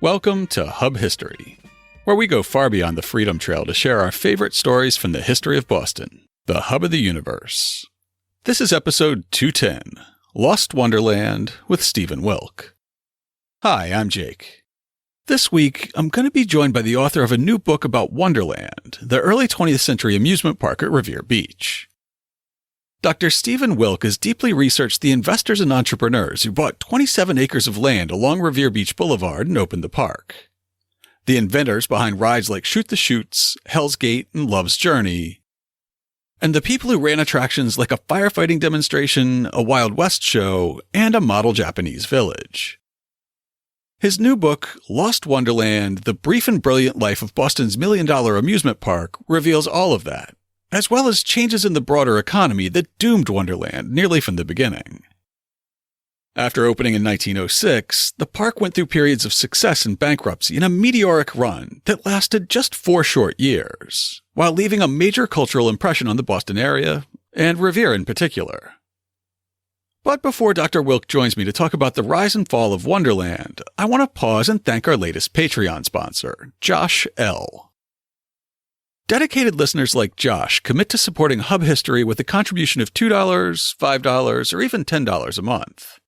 Welcome to Hub History, where we go far beyond the Freedom Trail to share our favorite stories from the history of Boston, the hub of the universe. This is episode 210, Lost Wonderland with Stephen Wilk. Hi, I'm Jake. This week, I'm going to be joined by the author of a new book about Wonderland, the early 20th century amusement park at Revere Beach. Dr. Stephen Wilk has deeply researched the investors and entrepreneurs who bought 27 acres of land along Revere Beach Boulevard and opened the park. The inventors behind rides like Shoot the Chutes, Hell's Gate, and Love's Journey. And the people who ran attractions like a firefighting demonstration, a Wild West show, and a model Japanese village. His new book, Lost Wonderland, The Brief and Brilliant Life of Boston's million-dollar amusement park, reveals all of that, as well as changes in the broader economy that doomed Wonderland nearly from the beginning. After opening in 1906, the park went through periods of success and bankruptcy in a meteoric run that lasted just 4 short years, while leaving a major cultural impression on the Boston area, and Revere in particular. But before Dr. Wilk joins me to talk about the rise and fall of Wonderland, I want to pause and thank our latest Patreon sponsor, Josh L. Dedicated listeners like Josh commit to supporting Hub History with a contribution of $2, $5, or even $10 a month.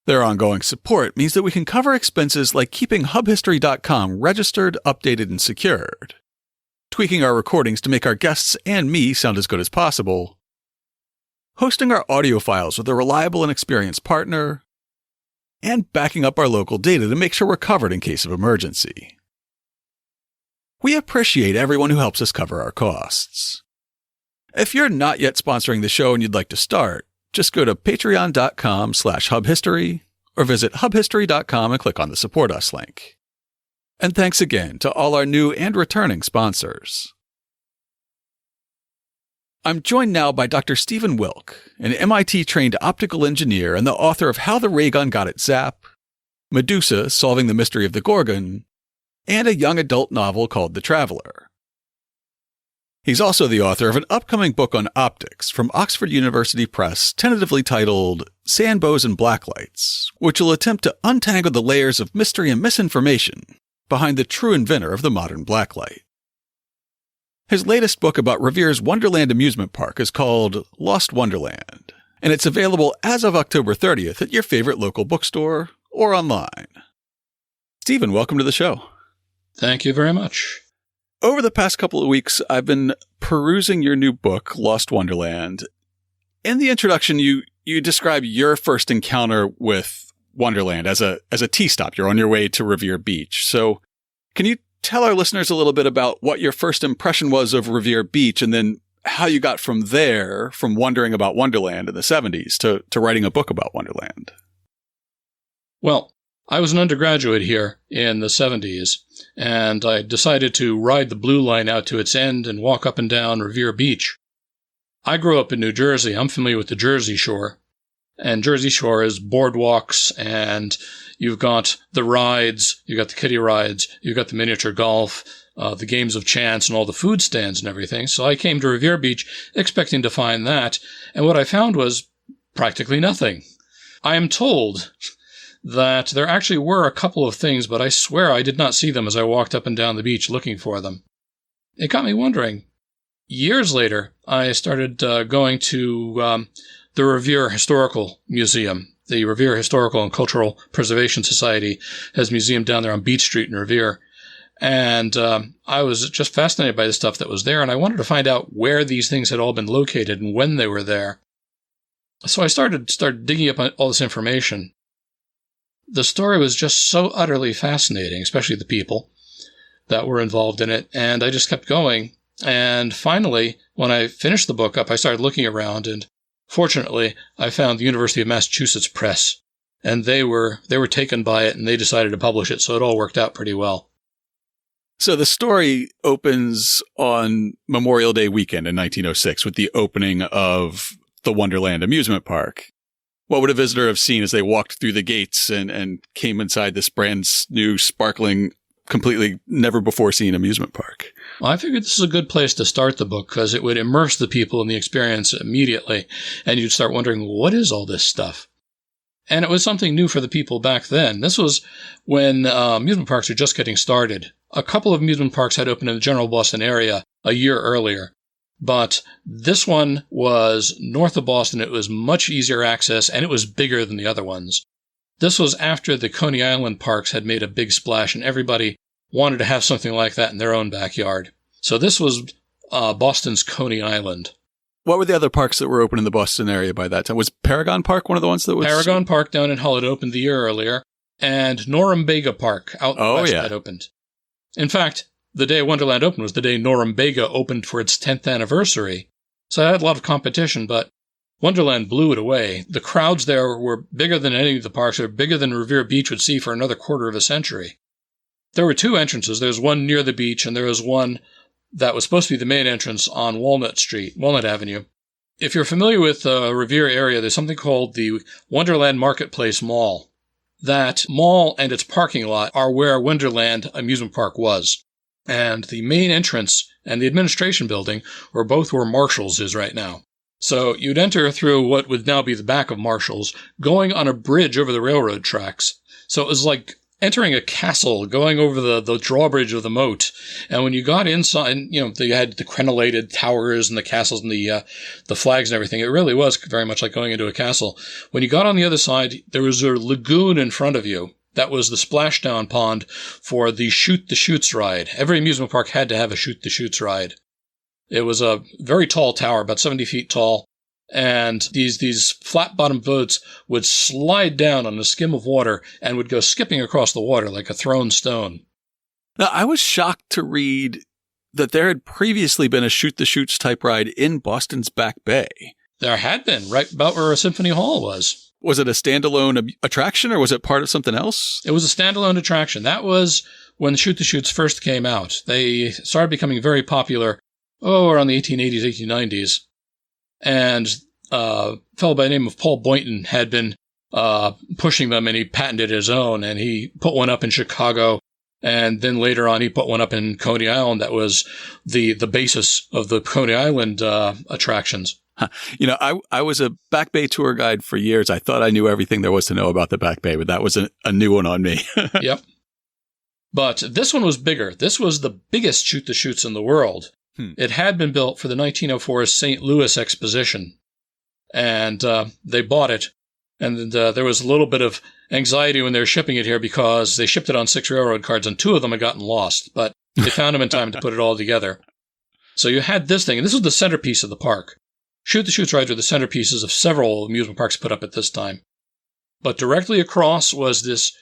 Their ongoing support means that we can cover expenses like keeping hubhistory.com registered, updated, and secured, tweaking our recordings to make our guests and me sound as good as possible, hosting our audio files with a reliable and experienced partner, and backing up our local data to make sure we're covered in case of emergency. We appreciate everyone who helps us cover our costs. If you're not yet sponsoring the show and you'd like to start, just go to patreon.com/hubhistory or visit hubhistory.com and click on the Support Us link. And thanks again to all our new and returning sponsors. I'm joined now by Dr. Stephen Wilk, an MIT-trained optical engineer and the author of How the Ray Gun Got Its Zap, Medusa, Solving the Mystery of the Gorgon, and a young adult novel called The Traveler. He's also the author of an upcoming book on optics from Oxford University Press, tentatively titled Sandbows and Blacklights, which will attempt to untangle the layers of mystery and misinformation behind the true inventor of the modern blacklight. His latest book about Revere's Wonderland amusement park is called Lost Wonderland, and it's available as of October 30th at your favorite local bookstore or online. Stephen, welcome to the show. Thank you very much. Over the past couple of weeks, I've been perusing your new book, Lost Wonderland. In the introduction, you describe your first encounter with Wonderland as a tea stop. You're on your way to Revere Beach. So can you tell our listeners a little bit about what your first impression was of Revere Beach and then how you got from there, from wondering about Wonderland in the 70s to writing a book about Wonderland? Well, I was an undergraduate here in the 70s, and I decided to ride the Blue Line out to its end and walk up and down Revere Beach. I grew up in New Jersey. I'm familiar with the Jersey Shore, and Jersey Shore is boardwalks, and you've got the rides, you've got the kiddie rides, you've got the miniature golf, the games of chance, and all the food stands and everything. So I came to Revere Beach expecting to find that, and what I found was practically nothing. I am told that there actually were a couple of things, but I swear I did not see them as I walked up and down the beach looking for them. It got me wondering. Years later, I started going to the Revere Historical Museum. The Revere Historical and Cultural Preservation Society has a museum down there on Beach Street in Revere. And I was just fascinated by the stuff that was there, and I wanted to find out where these things had all been located and when they were there. So I started digging up all this information. The story was just so utterly fascinating, especially the people that were involved in it, and I just kept going. And finally, when I finished the book up, I started looking around, and fortunately, I found the University of Massachusetts Press, and they were taken by it, and they decided to publish it, so it all worked out pretty well. So the story opens on Memorial Day weekend in 1906 with the opening of the Wonderland amusement park. What would a visitor have seen as they walked through the gates and came inside this brand new, sparkling, completely never-before-seen amusement park? Well, I figured this is a good place to start the book because it would immerse the people in the experience immediately, and you'd start wondering, what is all this stuff? And it was something new for the people back then. This was when amusement parks were just getting started. A couple of amusement parks had opened in the general Boston area a year earlier. But this one was north of Boston. It was much easier access, and it was bigger than the other ones. This was after the Coney Island parks had made a big splash, and everybody wanted to have something like that in their own backyard. So this was Boston's Coney Island. What were the other parks that were open in the Boston area by that time? Was Paragon Park one of the ones that was... Paragon Park down in Hull had opened the year earlier, and Norumbega Park out west had opened. In fact, the day Wonderland opened was the day Norumbega opened for its 10th anniversary. So it had a lot of competition, but Wonderland blew it away. The crowds there were bigger than any of the parks. They were bigger than Revere Beach would see for another quarter of a century. There were two entrances. There was one near the beach, and there was one that was supposed to be the main entrance on Walnut Avenue. If you're familiar with the Revere area, there's something called the Wonderland Marketplace Mall. That mall and its parking lot are where Wonderland Amusement Park was. And the main entrance and the administration building were both where Marshall's is right now. So you'd enter through what would now be the back of Marshall's, going on a bridge over the railroad tracks. So it was like entering a castle, going over the drawbridge of the moat. And when you got inside, they had the crenellated towers and the castles and the flags and everything. It really was very much like going into a castle. When you got on the other side, there was a lagoon in front of you. That was the splashdown pond for the Shoot the Chutes ride. Every amusement park had to have a Shoot the Chutes ride. It was a very tall tower, about 70 feet tall, and these flat-bottomed boats would slide down on a skim of water and would go skipping across the water like a thrown stone. Now, I was shocked to read that there had previously been a Shoot the Chutes type ride in Boston's Back Bay. There had been, right about where Symphony Hall was. Was it a standalone attraction, or was it part of something else? It was a standalone attraction. That was when Shoot the Chutes first came out. They started becoming very popular, around the 1880s, 1890s. And a fellow by the name of Paul Boynton had been pushing them, and he patented his own, and he put one up in Chicago. And then later on, he put one up in Coney Island that was the basis of the Coney Island attractions. I was a Back Bay tour guide for years. I thought I knew everything there was to know about the Back Bay, but that was a new one on me. Yep. But this one was bigger. This was the biggest Shoot the Chutes in the world. It had been built for the 1904 St. Louis Exposition, and they bought it. And there was a little bit of anxiety when they were shipping it here because they shipped it on 6 railroad cars, and 2 of them had gotten lost, but they found them in time to put it all together. So you had this thing, and this was the centerpiece of the park. Shoot the Chutes rides were the centerpieces of several amusement parks put up at this time. But directly across was this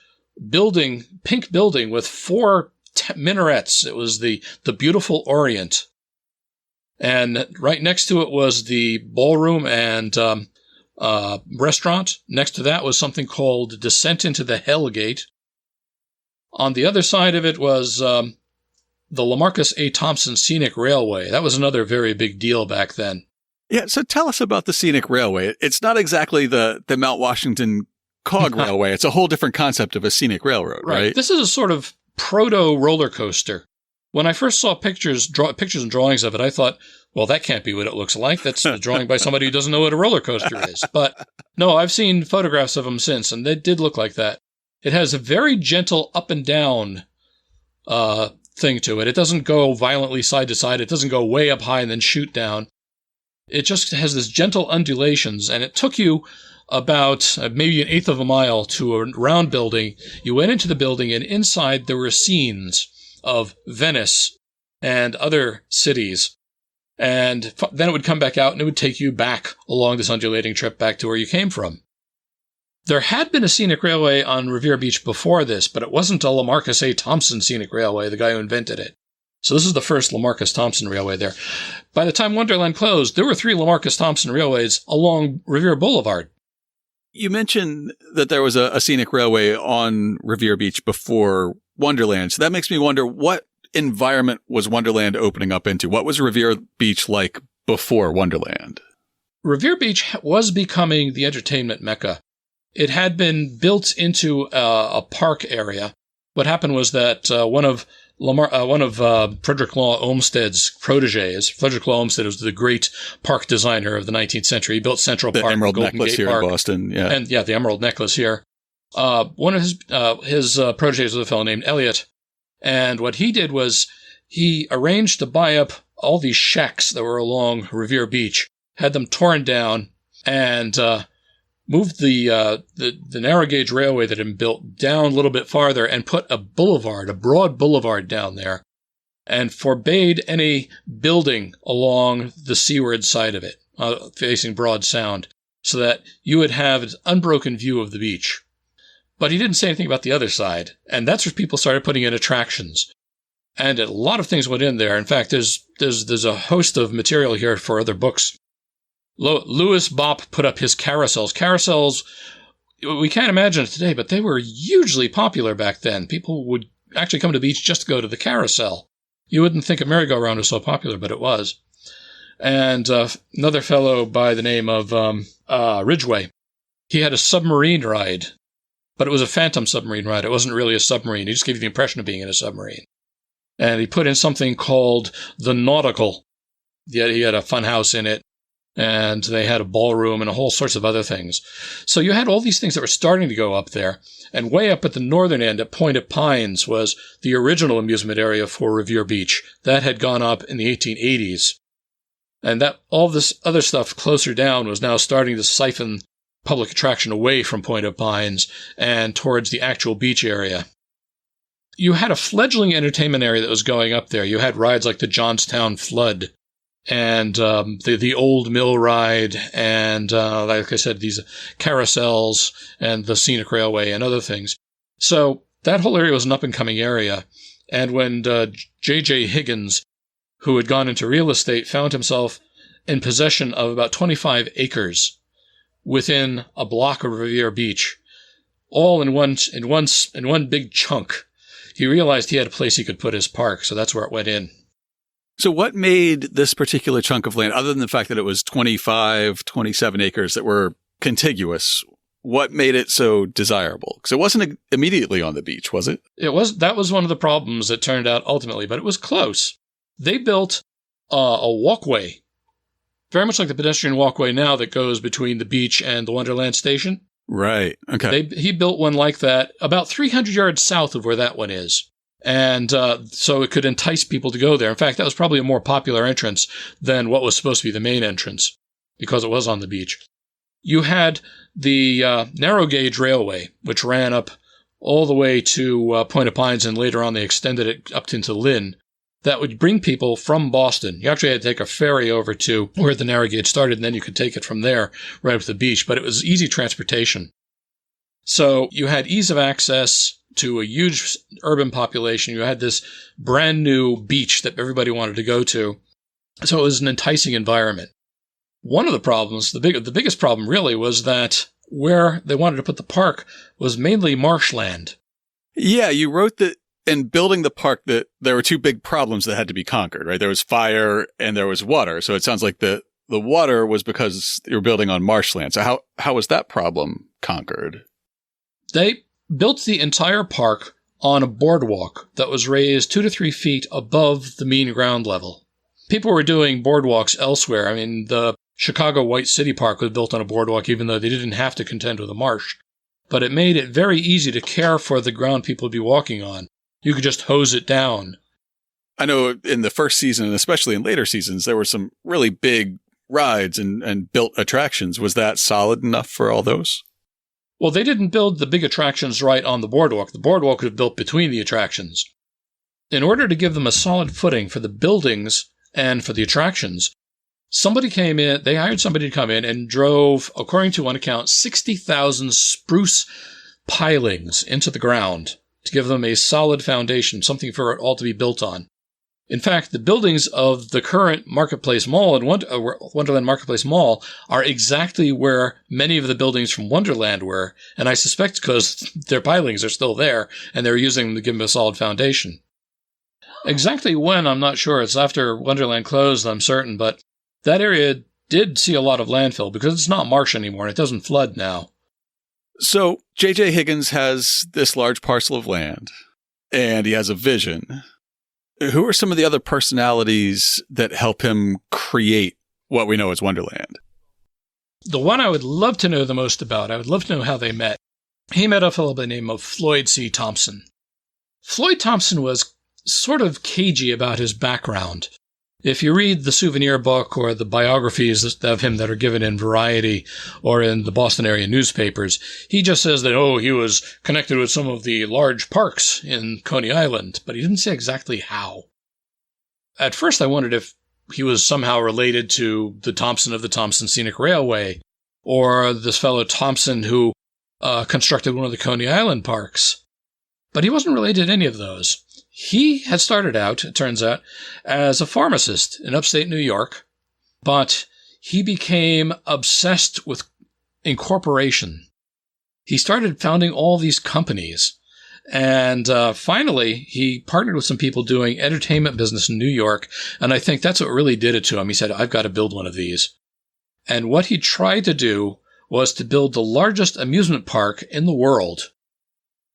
building, pink building with 4 minarets. It was the Beautiful Orient. And right next to it was the ballroom and restaurant. Next to that was something called Descent into the Hell Gate. On the other side of it was the Lamarcus A. Thompson Scenic Railway. That was another very big deal back then. Yeah, so tell us about the Scenic Railway. It's not exactly the Mount Washington Cog Railway. It's a whole different concept of a scenic railroad, right? This is a sort of proto-roller coaster. When I first saw pictures and drawings of it, I thought, well, that can't be what it looks like. That's a drawing by somebody who doesn't know what a roller coaster is. But no, I've seen photographs of them since, and they did look like that. It has a very gentle up and down thing to it. It doesn't go violently side to side. It doesn't go way up high and then shoot down. It just has this gentle undulations, and it took you about maybe 1/8 of a mile to a round building. You went into the building, and inside there were scenes of Venice and other cities. And then it would come back out, and it would take you back along this undulating trip back to where you came from. There had been a scenic railway on Revere Beach before this, but it wasn't a Lamarcus A. Thompson Scenic Railway, the guy who invented it. So this is the first Lamarcus Thompson Railway there. By the time Wonderland closed, there were 3 Lamarcus Thompson Railways along Revere Boulevard. You mentioned that there was a scenic railway on Revere Beach before Wonderland. So that makes me wonder, what environment was Wonderland opening up into? What was Revere Beach like before Wonderland? Revere Beach was becoming the entertainment mecca. It had been built into a park area. What happened was that one of one of Frederick Law Olmsted's proteges. Frederick Law Olmsted was the great park designer of the 19th century. He built Central Park, the Emerald Golden Necklace Gate here Park, in Boston. Yeah. And the Emerald Necklace here. One of his proteges was a fellow named Eliot. And what he did was he arranged to buy up all these shacks that were along Revere Beach, had them torn down, and moved the narrow gauge railway that had been built down a little bit farther and put a broad boulevard down there, and forbade any building along the seaward side of it, facing Broad Sound, so that you would have an unbroken view of the beach. But he didn't say anything about the other side, and that's where people started putting in attractions. And a lot of things went in there. In fact, there's a host of material here for other books. Louis Bopp put up his carousels. Carousels, we can't imagine it today, but they were hugely popular back then. People would actually come to the beach just to go to the carousel. You wouldn't think a merry-go-round was so popular, but it was. And another fellow by the name of Ridgway, he had a submarine ride, but it was a phantom submarine ride. It wasn't really a submarine. He just gave you the impression of being in a submarine. And he put in something called the Nautical. He had a fun house in it, and they had a ballroom and a whole sorts of other things. So you had all these things that were starting to go up there. And way up at the northern end at Point of Pines was the original amusement area for Revere Beach. That had gone up in the 1880s. And that all this other stuff closer down was now starting to siphon public attraction away from Point of Pines and towards the actual beach area. You had a fledgling entertainment area that was going up there. You had rides like the Johnstown Flood and the Old Mill Ride and, like I said, these carousels and the Scenic Railway and other things. So that whole area was an up-and-coming area. And when J.J. Higgins, who had gone into real estate, found himself in possession of about 25 acres within a block of Revere Beach, all in one big chunk, he realized he had a place he could put his park, so that's where it went in. So what made this particular chunk of land, other than the fact that it was 25, 27 acres that were contiguous, what made it so desirable? Because it wasn't immediately on the beach, was it? That was one of the problems, it turned out ultimately, but it was close. They built a walkway, very much like the pedestrian walkway now that goes between the beach and the Wonderland station. Right. Okay. He built one like that about 300 yards south of where that one is. And so it could entice people to go there. In fact, that was probably a more popular entrance than what was supposed to be the main entrance because it was on the beach. You had the narrow gauge railway, which ran up all the way to Point of Pines, and later on they extended it up into Lynn. That would bring people from Boston. You actually had to take a ferry over to where the narrow gauge started, and then you could take it from there right up to the beach. But it was easy transportation. So you had ease of access to a huge urban population. You had this brand new beach that everybody wanted to go to. So it was an enticing environment. One of the problems, the biggest problem really, was that where they wanted to put the park was mainly marshland. Yeah, you wrote that in building the park that there were two big problems that had to be conquered, right? There was fire and there was water. So it sounds like the water was because you were building on marshland. So how was that problem conquered? They built the entire park on a boardwalk that was raised 2 to 3 feet above the mean ground level. People were doing boardwalks elsewhere. I mean, the Chicago White City Park was built on a boardwalk, even though they didn't have to contend with a marsh. But it made it very easy to care for the ground people would be walking on. You could just hose it down. I know in the first season, and especially in later seasons, there were some really big rides and built attractions. Was that solid enough for all those? Well, they didn't build the big attractions right on the boardwalk. The boardwalk was built between the attractions. In order to give them a solid footing for the buildings and for the attractions, somebody came in, they hired somebody to come in and drove, according to one account, 60,000 spruce pilings into the ground to give them a solid foundation, something for it all to be built on. In fact, the buildings of the current Marketplace Mall and Wonderland Marketplace Mall are exactly where many of the buildings from Wonderland were, and I suspect because their pilings are still there, and they're using them to give them a solid foundation. Exactly when, I'm not sure. It's after Wonderland closed, I'm certain, but that area did see a lot of landfill because it's not marsh anymore, and it doesn't flood now. So J.J. Higgins has this large parcel of land, and he has a vision. Who are some of the other personalities that help him create what we know as Wonderland? The one I would love to know the most about, I would love to know how they met. He met a fellow by the name of Floyd C. Thompson. Floyd Thompson was sort of cagey about his background. If you read the souvenir book or the biographies of him that are given in Variety or in the Boston area newspapers, he just says that, he was connected with some of the large parks in Coney Island, but he didn't say exactly how. At first, I wondered if he was somehow related to the Thompson of the Thompson Scenic Railway or this fellow Thompson who constructed one of the Coney Island parks. But he wasn't related to any of those. He had started out, it turns out, as a pharmacist in upstate New York, but he became obsessed with incorporation. He started founding all these companies, and finally, he partnered with some people doing entertainment business in New York, and I think that's what really did it to him. He said, I've got to build one of these. And what he tried to do was to build the largest amusement park in the world.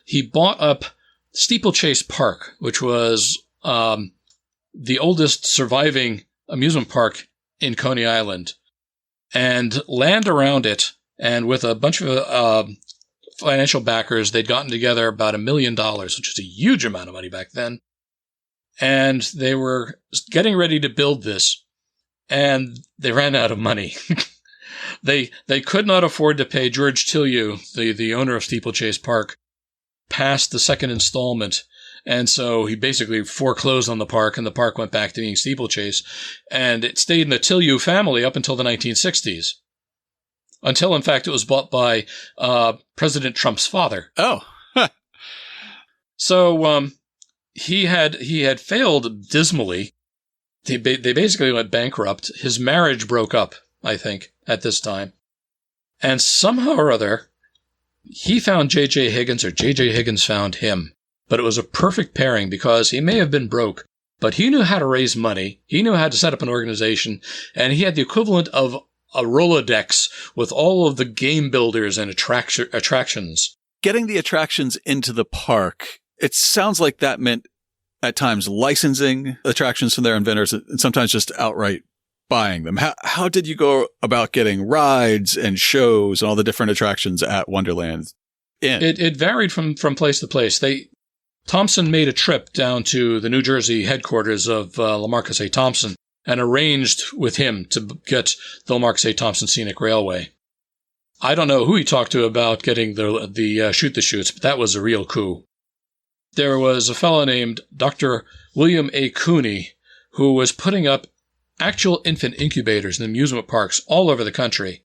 He bought up Steeplechase Park, which was the oldest surviving amusement park in Coney Island, and land around it. And with a bunch of financial backers, they'd gotten together about $1 million, which is a huge amount of money back then. And they were getting ready to build this, and they ran out of money. They could not afford to pay George Tillieu, the owner of Steeplechase Park, past the second installment. And so he basically foreclosed on the park, and the park went back to being Steeplechase. And it stayed in the Tillieu family up until the 1960s. Until, in fact, it was bought by President Trump's father. Oh. So he had failed dismally. They basically went bankrupt. His marriage broke up, I think, at this time. And somehow or other, he found J.J. Higgins, or J.J. Higgins found him. But it was a perfect pairing because he may have been broke, but he knew how to raise money. He knew how to set up an organization, and he had the equivalent of a Rolodex with all of the game builders and attractions. Getting the attractions into the park, it sounds like that meant at times licensing attractions from their inventors and sometimes just outright buying them. How did you go about getting rides and shows and all the different attractions at Wonderland in? It varied from place to place. Thompson made a trip down to the New Jersey headquarters of Lamarcus A. Thompson and arranged with him to get the Lamarcus A. Thompson Scenic Railway. I don't know who he talked to about getting the Shoot the Chutes, but that was a real coup. There was a fellow named Dr. William A. Cooney who was putting up actual infant incubators in amusement parks all over the country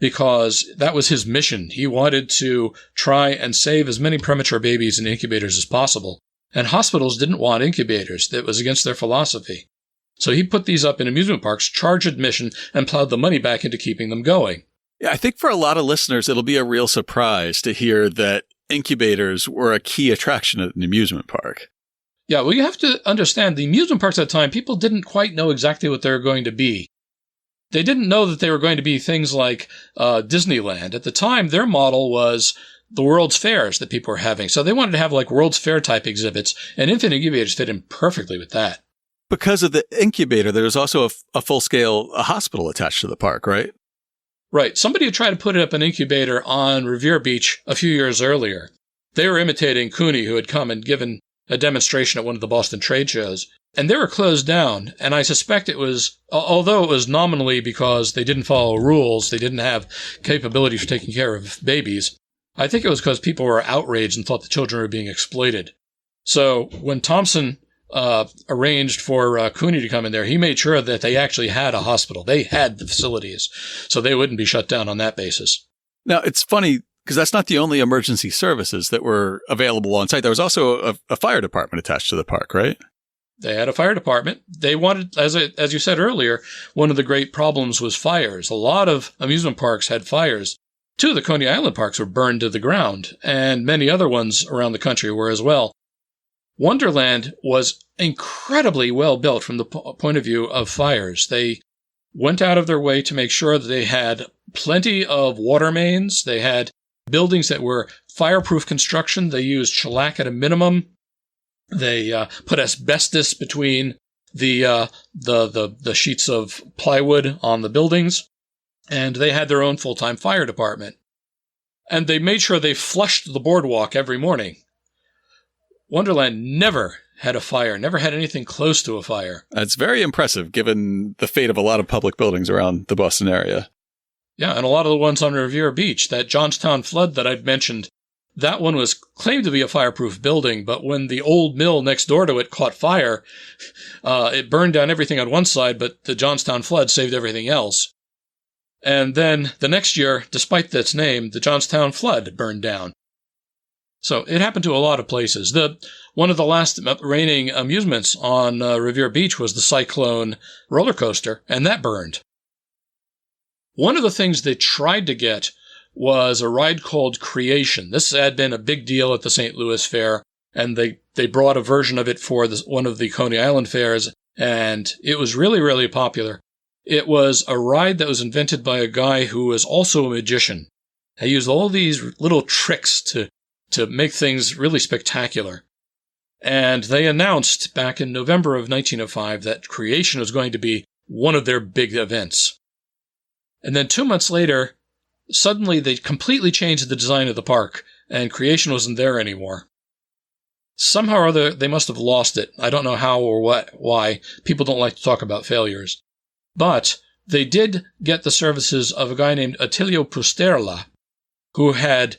because that was his mission. He wanted to try and save as many premature babies in incubators as possible, and hospitals didn't want incubators. That was against their philosophy. So he put these up in amusement parks, charged admission, and plowed the money back into keeping them going. Yeah, I think for a lot of listeners, it'll be a real surprise to hear that incubators were a key attraction at an amusement park. Yeah, well, you have to understand, the amusement parks at the time, people didn't quite know exactly what they were going to be. They didn't know that they were going to be things like Disneyland. At the time, their model was the World's Fairs that people were having. So they wanted to have like World's Fair type exhibits, and infant incubators fit in perfectly with that. Because of the incubator, there's also a full-scale hospital attached to the park, right? Right. Somebody had tried to put up an incubator on Revere Beach a few years earlier. They were imitating Cooney, who had come and given a demonstration at one of the Boston trade shows. And they were closed down, and I suspect it was, although it was nominally because they didn't follow rules, they didn't have capability for taking care of babies, I think it was because people were outraged and thought the children were being exploited. So when Thompson arranged for Cooney to come in there, he made sure that they actually had a hospital. They had the facilities, so they wouldn't be shut down on that basis. Now, it's funny, because that's not the only emergency services that were available on site. There was also a fire department attached to the park, right? They had a fire department. They wanted, as you said earlier, one of the great problems was fires. A lot of amusement parks had fires. Two of the Coney Island parks were burned to the ground, and many other ones around the country were as well. Wonderland was incredibly well built from the point of view of fires. They went out of their way to make sure that they had plenty of water mains. They had buildings that were fireproof construction. They used shellac at a minimum. They put asbestos between the sheets of plywood on the buildings, and they had their own full-time fire department. And they made sure they flushed the boardwalk every morning. Wonderland never had a fire, never had anything close to a fire. That's very impressive, given the fate of a lot of public buildings around the Boston area. Yeah, and a lot of the ones on Revere Beach, that Johnstown flood that I'd mentioned, that one was claimed to be a fireproof building, but when the old mill next door to it caught fire, it burned down everything on one side, but the Johnstown flood saved everything else. And then the next year, despite its name, the Johnstown flood burned down. So it happened to a lot of places. One of the last reigning amusements on Revere Beach was the Cyclone roller coaster, and that burned. One of the things they tried to get was a ride called Creation. This had been a big deal at the St. Louis Fair, and they brought a version of it for one of the Coney Island fairs, and it was really, really popular. It was a ride that was invented by a guy who was also a magician. He used all these little tricks to make things really spectacular. And they announced back in November of 1905 that Creation was going to be one of their big events. And then 2 months later, suddenly they completely changed the design of the park, and Creation wasn't there anymore. Somehow or other, they must have lost it. I don't know how or why. People don't like to talk about failures. But they did get the services of a guy named Attilio Pusterla, who had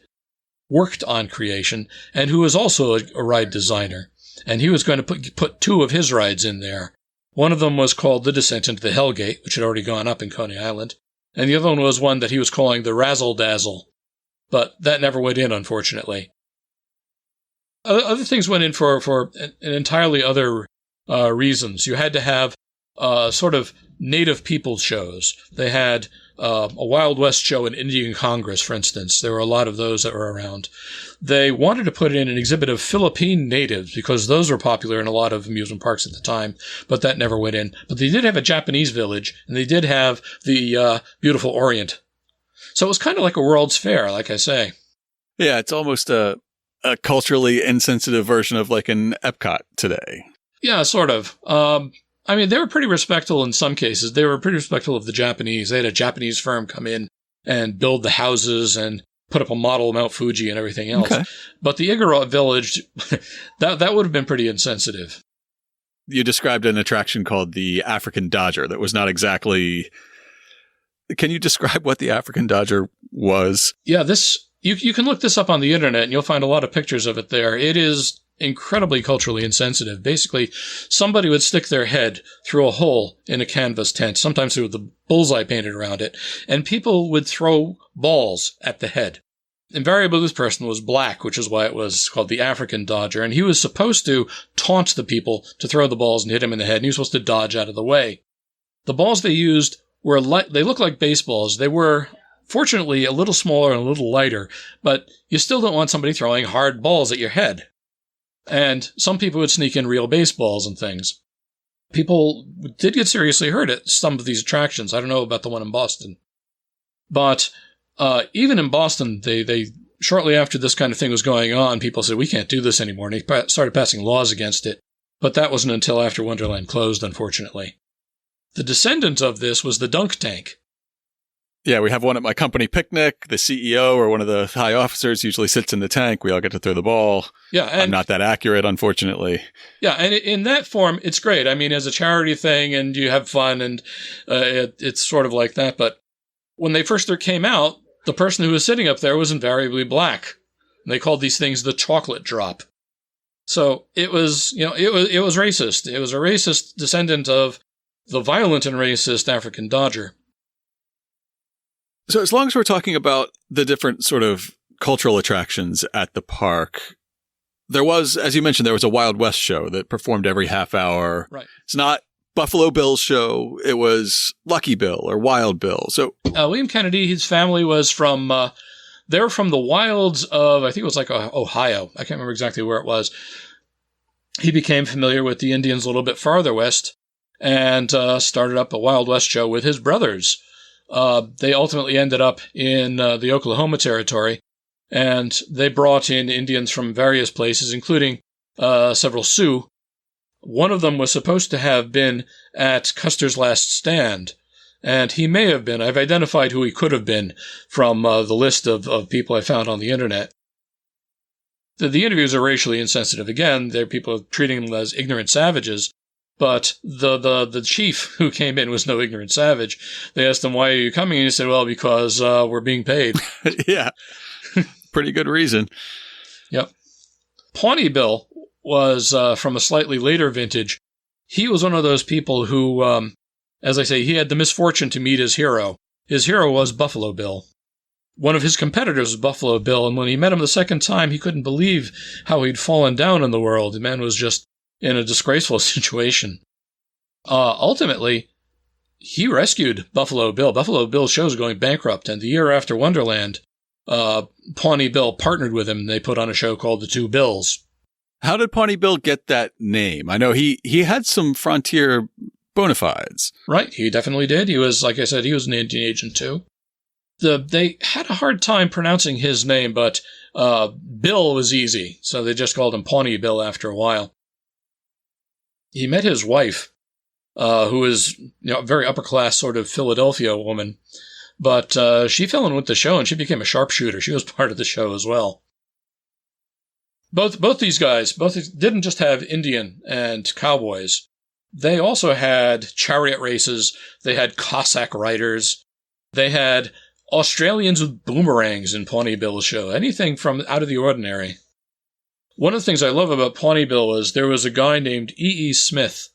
worked on Creation, and who was also a ride designer. And he was going to put two of his rides in there. One of them was called The Descent into the Hell Gate, which had already gone up in Coney Island. And the other one was one that he was calling the Razzle Dazzle. But that never went in, unfortunately. Other things went in for an entirely other reasons. You had to have sort of native people shows. They had a Wild West show in Indian Congress, for instance. There were a lot of those that were around. They wanted to put in an exhibit of Philippine natives because those were popular in a lot of amusement parks at the time, but that never went in. But they did have a Japanese village, and they did have the beautiful Orient. So it was kind of like a World's Fair, like I say. Yeah, it's almost a culturally insensitive version of like an Epcot today. Yeah, sort of. I mean, they were pretty respectful in some cases. They were pretty respectful of the Japanese. They had a Japanese firm come in and build the houses and put up a model of Mount Fuji and everything else. Okay. But the Igorot village, that would have been pretty insensitive. You described an attraction called the African Dodger that was not exactly... Can you describe what the African Dodger was? Yeah, you can look this up on the internet and you'll find a lot of pictures of it there. It is incredibly culturally insensitive. Basically, somebody would stick their head through a hole in a canvas tent, sometimes with the bullseye painted around it, and people would throw balls at the head. Invariably, this person was black, which is why it was called the African Dodger, and he was supposed to taunt the people to throw the balls and hit him in the head, and he was supposed to dodge out of the way. The balls they used were they looked like baseballs. They were, fortunately, a little smaller and a little lighter, but you still don't want somebody throwing hard balls at your head. And some people would sneak in real baseballs and things. People did get seriously hurt at some of these attractions. I don't know about the one in Boston. But even in Boston, they shortly after this kind of thing was going on, people said, we can't do this anymore. And they started passing laws against it. But that wasn't until after Wonderland closed, unfortunately. The descendant of this was the dunk tank. Yeah, we have one at my company picnic. The CEO or one of the high officers usually sits in the tank. We all get to throw the ball. Yeah, and I'm not that accurate, unfortunately. Yeah, and in that form, it's great. I mean, as a charity thing, and you have fun, and it's sort of like that. But when they first came out, the person who was sitting up there was invariably black. And they called these things the chocolate drop. So it was, it was racist. It was a racist descendant of the violent and racist African Dodger. So as long as we're talking about the different sort of cultural attractions at the park, there was, as you mentioned, there was a Wild West show that performed every half hour. Right. It's not Buffalo Bill's show. It was Lucky Bill or Wild Bill. So William Kennedy, his family was from, they were from the wilds of, I think it was like Ohio. I can't remember exactly where it was. He became familiar with the Indians a little bit farther west and started up a Wild West show with his brothers. They ultimately ended up in the Oklahoma Territory, and they brought in Indians from various places, including several sue. One of them was supposed to have been at Custer's last stand, and he may have been. I've identified who he could have been from the list of people I found on the internet. The interviews are racially insensitive. Again, they're people treating them as ignorant savages, but the chief who came in was no ignorant savage. They asked him, "Why are you coming?" And he said, "Well, because we're being paid." Yeah. Pretty good reason. Yep. Pawnee Bill was from a slightly later vintage. He was one of those people who, as I say, he had the misfortune to meet his hero. His hero was Buffalo Bill. One of his competitors was Buffalo Bill, and when he met him the second time, he couldn't believe how he'd fallen down in the world. The man was just in a disgraceful situation. Ultimately, he rescued Buffalo Bill. Buffalo Bill's show was going bankrupt, and the year after Wonderland, Pawnee Bill partnered with him, and they put on a show called The Two Bills. How did Pawnee Bill get that name? I know he had some frontier bona fides. Right, he definitely did. He was, like I said, he was an Indian agent too. They had a hard time pronouncing his name, but Bill was easy, so they just called him Pawnee Bill after a while. He met his wife, who was a very upper-class sort of Philadelphia woman, but she fell in with the show, and she became a sharpshooter. She was part of the show as well. Both these guys didn't just have Indian and cowboys. They also had chariot races. They had Cossack riders. They had Australians with boomerangs in Pawnee Bill's show. Anything from out of the ordinary. One of the things I love about Pawnee Bill was there was a guy named E.E. Smith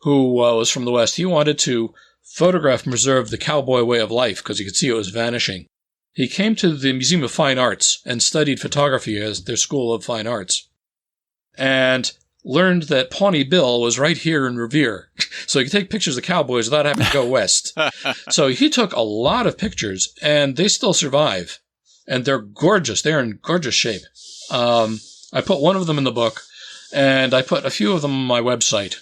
who was from the West. He wanted to photograph and preserve the cowboy way of life because he could see it was vanishing. He came to the Museum of Fine Arts and studied photography as their School of Fine Arts, and learned that Pawnee Bill was right here in Revere, so he could take pictures of cowboys without having to go west. So he took a lot of pictures, and they still survive, and they're gorgeous. They're in gorgeous shape. I put one of them in the book, and I put a few of them on my website.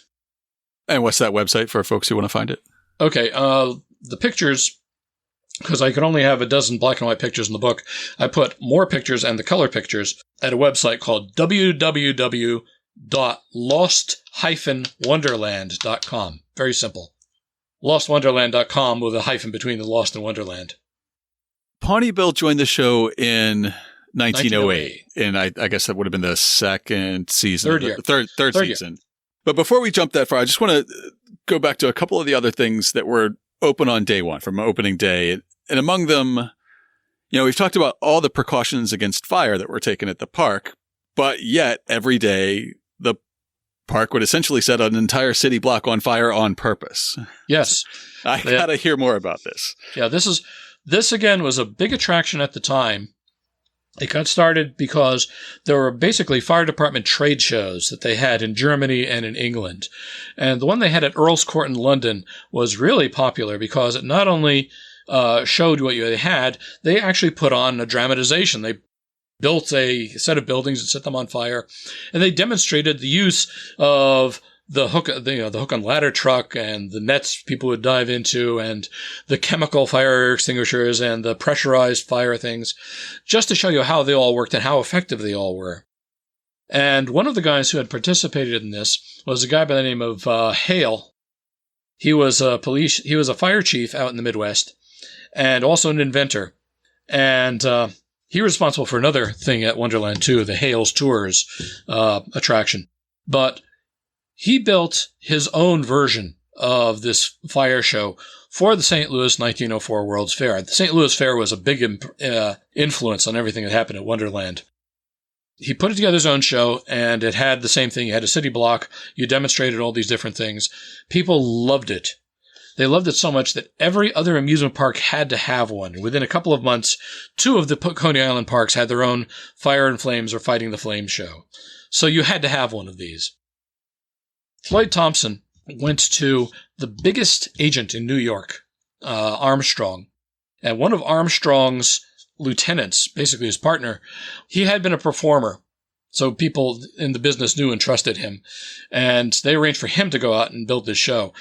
And what's that website for folks who want to find it? Okay, the pictures, because I could only have a dozen black and white pictures in the book, I put more pictures and the color pictures at a website called www.lost-wonderland.com. Very simple. lostwonderland.com with a hyphen between the Lost and Wonderland. Pawnee Bill joined the show in 1908. And I guess that would have been the second season. Third year. Third season. Year. But before we jump that far, I just want to go back to a couple of the other things that were open on day one, from opening day. And among them, we've talked about all the precautions against fire that were taken at the park, but yet every day the park would essentially set an entire city block on fire on purpose. Yes. I got to hear more about this. Yeah, this again was a big attraction at the time. It got started because there were basically fire department trade shows that they had in Germany and in England. And the one they had at Earl's Court in London was really popular because it not only showed what you had, they actually put on a dramatization. They built a set of buildings and set them on fire, and they demonstrated the use of the hook and ladder truck and the nets people would dive into and the chemical fire extinguishers and the pressurized fire things, just to show you how they all worked and how effective they all were. And one of the guys who had participated in this was a guy by the name of Hale. He was a fire chief out in the Midwest and also an inventor. And he was responsible for another thing at Wonderland too, the Hale's Tours attraction. But he built his own version of this fire show for the St. Louis 1904 World's Fair. The St. Louis Fair was a big influence on everything that happened at Wonderland. He put together his own show, and it had the same thing. You had a city block. You demonstrated all these different things. People loved it. They loved it so much that every other amusement park had to have one. Within a couple of months, 2 of the Coney Island parks had their own Fire and Flames or Fighting the Flames show. So you had to have one of these. Floyd Thompson went to the biggest agent in New York, Armstrong. And one of Armstrong's lieutenants, basically his partner, he had been a performer. So people in the business knew and trusted him. And they arranged for him to go out and build this show.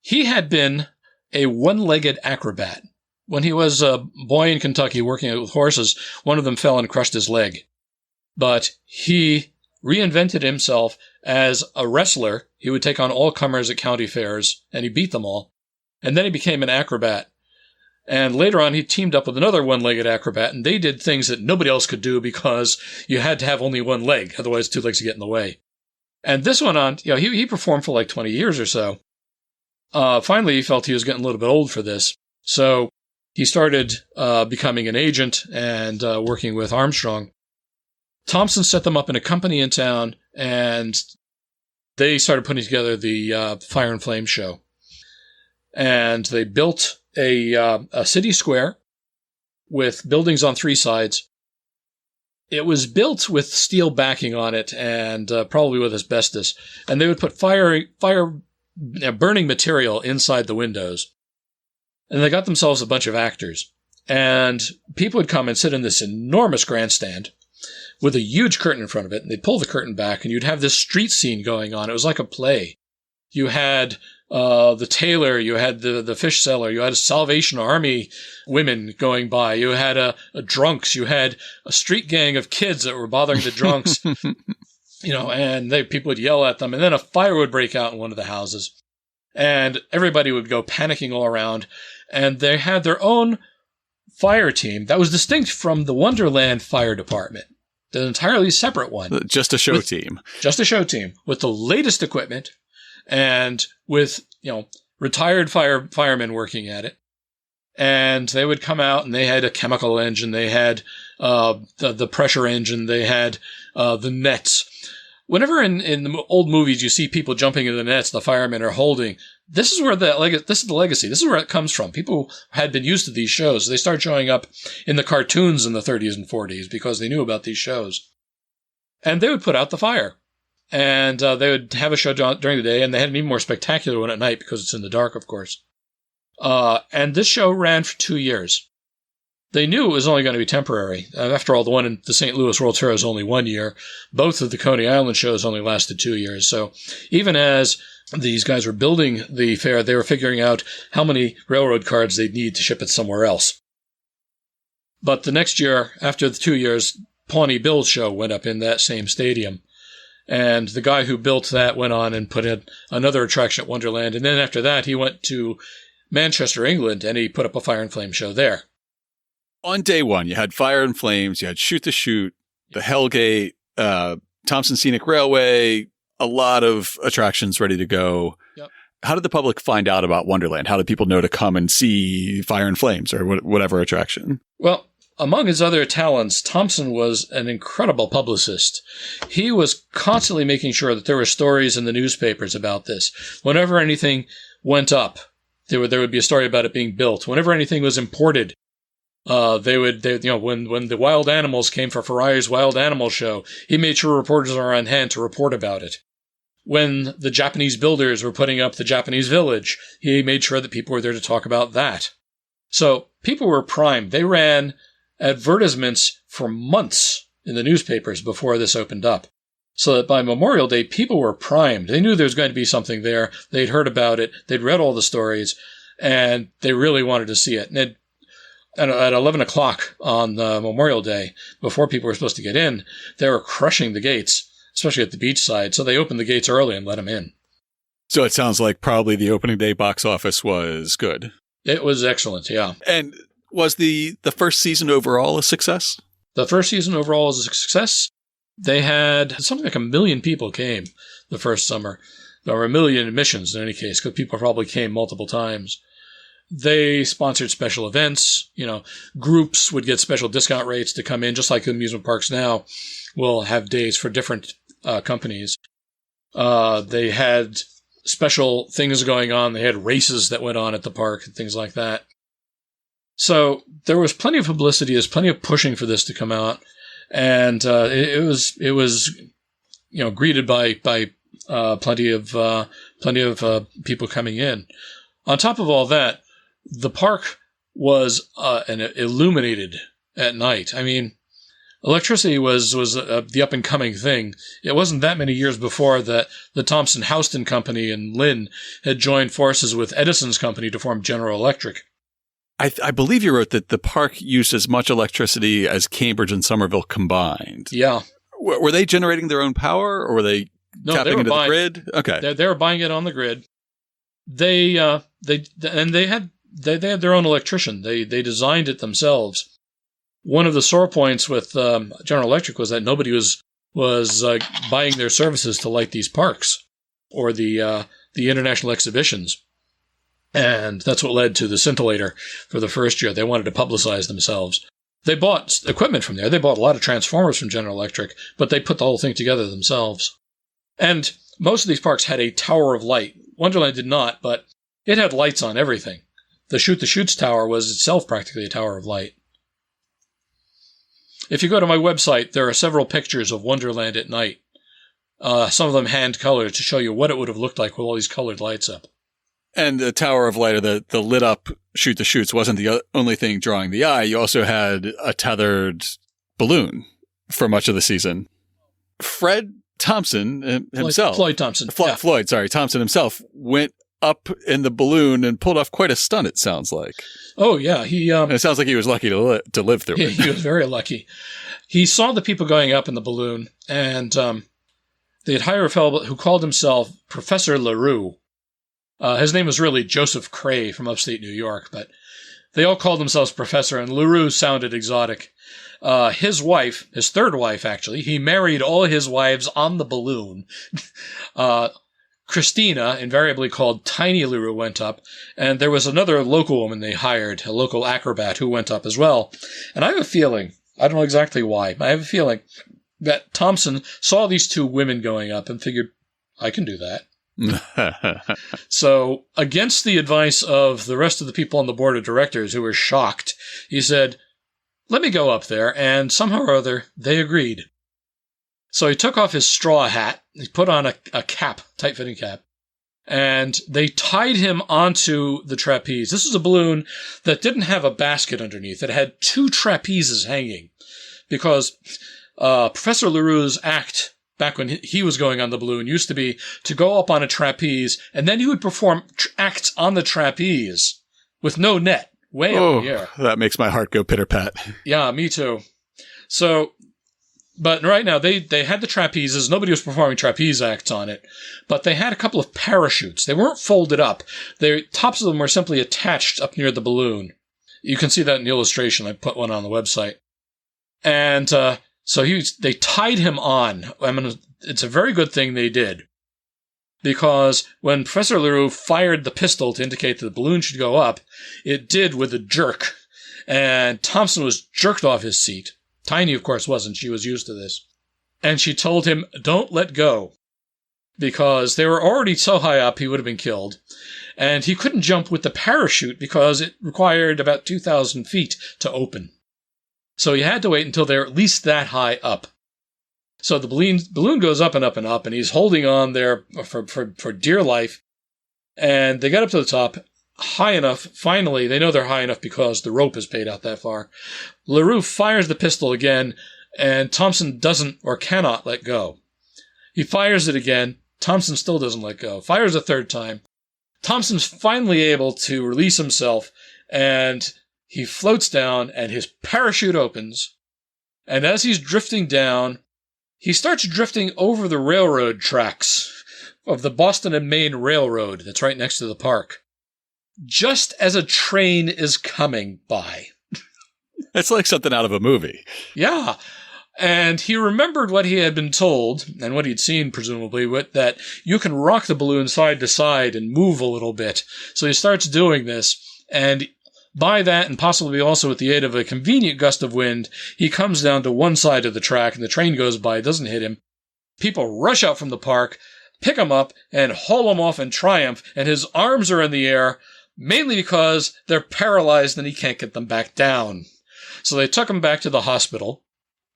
He had been a one-legged acrobat. When he was a boy in Kentucky working with horses, one of them fell and crushed his leg. But he reinvented himself as a wrestler. He would take on all comers at county fairs, and he beat them all. And then he became an acrobat. And later on, he teamed up with another one-legged acrobat, and they did things that nobody else could do because you had to have only one leg. Otherwise, two legs would get in the way. And this went on, he performed for like 20 years or so. Finally, he felt he was getting a little bit old for this. So he started becoming an agent and working with Armstrong. Thompson set them up in a company in town, and they started putting together the Fire and Flame show. And they built a city square with buildings on three sides. It was built with steel backing on it and probably with asbestos. And they would put burning material inside the windows. And they got themselves a bunch of actors. And people would come and sit in this enormous grandstand with a huge curtain in front of it. And they'd pull the curtain back, and you'd have this street scene going on. It was like a play. You had the tailor, you had the fish seller, you had a Salvation Army women going by, you had a drunks, you had a street gang of kids that were bothering the drunks, and people would yell at them, and then a fire would break out in one of the houses, and everybody would go panicking all around, and they had their own fire team that was distinct from the Wonderland Fire Department. An entirely separate one. Just a show team. Just a show team with the latest equipment. And with, retired firemen working at it. And they would come out, and they had a chemical engine. They had the pressure engine. They had the nets. Whenever in the old movies you see people jumping in the nets, the firemen are holding. This is the legacy. This is where it comes from. People had been used to these shows. They started showing up in the cartoons in the 30s and 40s because they knew about these shows. And they would put out the fire. And they would have a show during the day, and they had an even more spectacular one at night because it's in the dark, of course. And this show ran for 2 years. They knew it was only going to be temporary. After all, the one in the St. Louis World's Fair was only 1 year. Both of the Coney Island shows only lasted 2 years. So even as these guys were building the fair, they were figuring out how many railroad cars they'd need to ship it somewhere else. But the next year, after the 2 years, Pawnee Bill's show went up in that same stadium. And the guy who built that went on and put in another attraction at Wonderland. And then after that, he went to Manchester, England, and he put up a Fire and Flame show there. On day one, you had Fire and Flames, you had Shoot the Chute, the Hellgate, Thompson Scenic Railway, a lot of attractions ready to go. Yep. How did the public find out about Wonderland? How did people know to come and see Fire and Flames or whatever attraction? Well, among his other talents, Thompson was an incredible publicist. He was constantly making sure that there were stories in the newspapers about this. Whenever anything went up, there would be a story about it being built. Whenever anything was imported, when the wild animals came for Ferrari's Wild Animal Show, he made sure reporters were on hand to report about it. When the Japanese builders were putting up the Japanese village, he made sure that people were there to talk about that. So people were primed. They ran advertisements for months in the newspapers before this opened up. So that by Memorial Day, people were primed. They knew there was going to be something there. They'd heard about it. They'd read all the stories, and they really wanted to see it. And at 11 o'clock on Memorial Day, before people were supposed to get in, they were crushing the gates, especially at the beach side. So they opened the gates early and let them in. So it sounds like probably the opening day box office was good. It was excellent, yeah. And was the first season overall a success? The first season overall was a success. They had something like 1 million people came the first summer. There were 1 million admissions in any case, because people probably came multiple times. They sponsored special events. Groups would get special discount rates to come in, just like amusement parks now will have days for different companies. They had special things going on. They had races that went on at the park and things like that. So there was plenty of publicity. There's plenty of pushing for this to come out, and it was greeted by plenty of people coming in. On top of all that, the park was illuminated at night. I mean, electricity was the up and coming thing. It wasn't that many years before that the Thomson Houston Company in Lynn had joined forces with Edison's company to form General Electric. I believe you wrote that the park used as much electricity as Cambridge and Somerville combined. Yeah. Were they generating their own power, or were they tapping into the grid? Okay. They were buying it on the grid. They had their own electrician. They designed it themselves. One of the sore points with General Electric was that nobody was buying their services to light these parks or the international exhibitions. And that's what led to the scintillator for the first year. They wanted to publicize themselves. They bought equipment from there. They bought a lot of transformers from General Electric, but they put the whole thing together themselves. And most of these parks had a tower of light. Wonderland did not, but it had lights on everything. The Shoot the Chutes tower was itself practically a tower of light. If you go to my website, there are several pictures of Wonderland at night. Some of them hand-colored to show you what it would have looked like with all these colored lights up. And the Tower of Light, or the lit-up Shoot the Chutes, wasn't the only thing drawing the eye. You also had a tethered balloon for much of the season. Fred Thompson himself. Floyd Thompson. Thompson himself went up in the balloon and pulled off quite a stunt, it sounds like. Oh, yeah. It sounds like he was lucky to live through it. He was very lucky. He saw the people going up in the balloon, and they had hired a fellow who called himself Professor LaRue. His name was really Joseph Cray from upstate New York, but they all called themselves Professor, and LaRue sounded exotic. His wife, his third wife, actually, he married all his wives on the balloon. Christina, invariably called Tiny LaRue, went up, and there was another local woman they hired, a local acrobat, who went up as well. And I have a feeling, I don't know exactly why, but I have a feeling that Thompson saw these two women going up and figured, I can do that. So, against the advice of the rest of the people on the board of directors who were shocked, he said, let me go up there, and somehow or other, they agreed. So he took off his straw hat, he put on a cap, tight-fitting cap, and they tied him onto the trapeze. This was a balloon that didn't have a basket underneath. It had two trapezes hanging, because Professor LaRue's act back when he was going on the balloon, used to be to go up on a trapeze, and then he would perform acts on the trapeze with no net, way up in the air. That makes my heart go pitter-pat. Yeah, me too. So, but right now, they had the trapezes. Nobody was performing trapeze acts on it, but they had a couple of parachutes. They weren't folded up. The tops of them were simply attached up near the balloon. You can see that in the illustration. I put one on the website. And so they tied him on. It's a very good thing they did. Because when Professor LaRue fired the pistol to indicate that the balloon should go up, it did with a jerk. And Thompson was jerked off his seat. Tiny, of course, wasn't. She was used to this. And she told him, don't let go. Because they were already so high up, he would have been killed. And he couldn't jump with the parachute because it required about 2,000 feet to open. So you had to wait until they're at least that high up. So the balloon goes up and up and up, and he's holding on there for dear life. And they got up to the top, high enough. Finally, they know they're high enough because the rope is paid out that far. LaRue fires the pistol again, and Thompson doesn't or cannot let go. He fires it again. Thompson still doesn't let go. Fires a third time. Thompson's finally able to release himself, and he floats down, and his parachute opens. And as he's drifting down, he starts drifting over the railroad tracks of the Boston and Maine Railroad that's right next to the park, just as a train is coming by. It's like something out of a movie. Yeah. And he remembered what he had been told, and what he'd seen, presumably, that you can rock the balloon side to side and move a little bit. So he starts doing this, and by that, and possibly also with the aid of a convenient gust of wind, he comes down to one side of the track, and the train goes by, doesn't hit him. People rush out from the park, pick him up, and haul him off in triumph, and his arms are in the air, mainly because they're paralyzed and he can't get them back down. So they took him back to the hospital.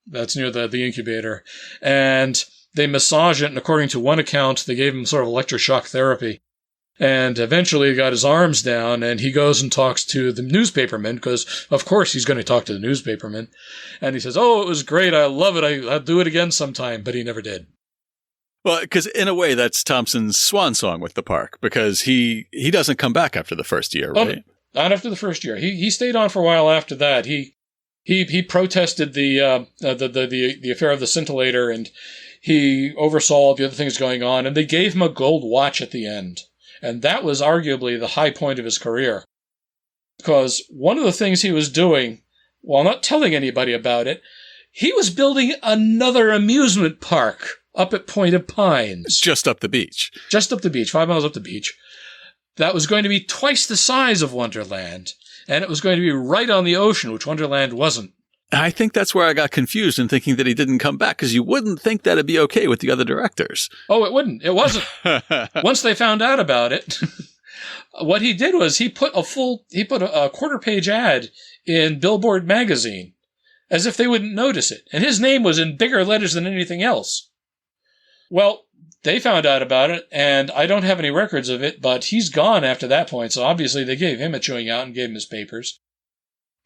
That's near the incubator. And they massaged it, and according to one account, they gave him sort of electroshock therapy. And eventually he got his arms down, and he goes and talks to the newspaperman, because, of course, he's going to talk to the newspaperman. And he says, oh, it was great, I love it, I'll do it again sometime, but he never did. Well, because in a way, that's Thompson's swan song with the park, because he doesn't come back after the first year, right? Not after the first year. He stayed on for a while after that. He He protested the affair of the scintillator, and he oversaw all the other things going on, and they gave him a gold watch at the end. And that was arguably the high point of his career. Because one of the things he was doing, while not telling anybody about it, he was building another amusement park up at Point of Pines. Just up the beach. Just up the beach, 5 miles up the beach. That was going to be twice the size of Wonderland. And it was going to be right on the ocean, which Wonderland wasn't. I think that's where I got confused in thinking that he didn't come back, because you wouldn't think that'd be okay with the other directors. Oh, it wouldn't. It wasn't. Once they found out about it, what he did was he put a quarter-page ad in Billboard magazine, as if they wouldn't notice it. And his name was in bigger letters than anything else. Well, they found out about it, and I don't have any records of it, but he's gone after that point, so obviously they gave him a chewing out and gave him his papers.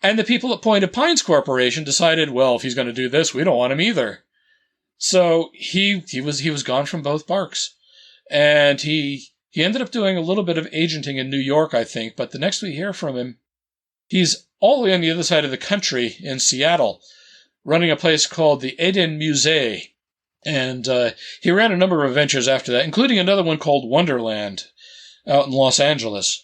And the people at Point of Pines Corporation decided, well, if he's going to do this, we don't want him either. So he was gone from both parks. And he ended up doing a little bit of agenting in New York, I think, but the next we hear from him, he's all the way on the other side of the country in Seattle, running a place called the Eden Musée. And he ran a number of ventures after that, including another one called Wonderland out in Los Angeles.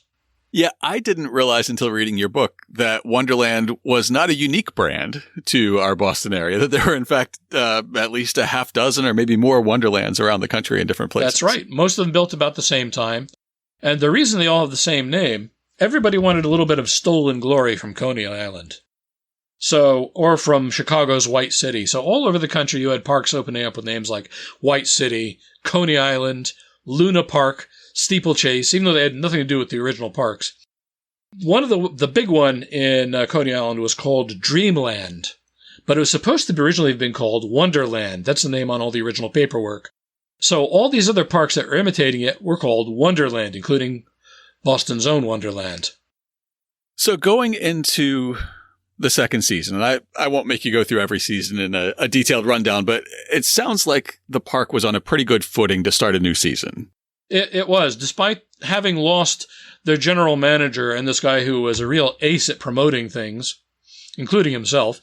Yeah, I didn't realize until reading your book that Wonderland was not a unique brand to our Boston area, that there were, in fact, at least a half dozen or maybe more Wonderlands around the country in different places. That's right. Most of them built about the same time. And the reason they all have the same name, everybody wanted a little bit of stolen glory from Coney Island. Or from Chicago's White City. So all over the country, you had parks opening up with names like White City, Coney Island, Luna Park, Steeplechase, even though they had nothing to do with the original parks. One of the big one in Coney Island was called Dreamland, but it was supposed to originally have been called Wonderland. That's the name on all the original paperwork. So all these other parks that were imitating it were called Wonderland, including Boston's own Wonderland. So going into the second season, and I won't make you go through every season in a detailed rundown, but it sounds like the park was on a pretty good footing to start a new season. It was, despite having lost their general manager and this guy who was a real ace at promoting things, including himself.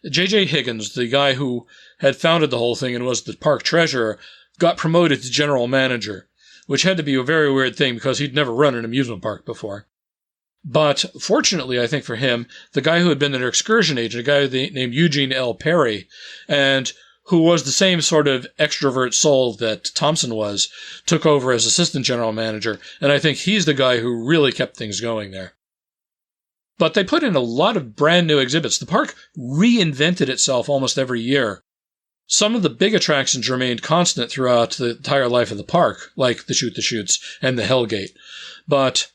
J.J. Higgins, the guy who had founded the whole thing and was the park treasurer, got promoted to general manager, which had to be a very weird thing because he'd never run an amusement park before. But fortunately, I think for him, the guy who had been their excursion agent, a guy named Eugene L. Perry, and who was the same sort of extrovert soul that Thompson was, took over as assistant general manager, and I think he's the guy who really kept things going there. But they put in a lot of brand new exhibits. The park reinvented itself almost every year. Some of the big attractions remained constant throughout the entire life of the park, like the Shoot the Chutes and the Hellgate. But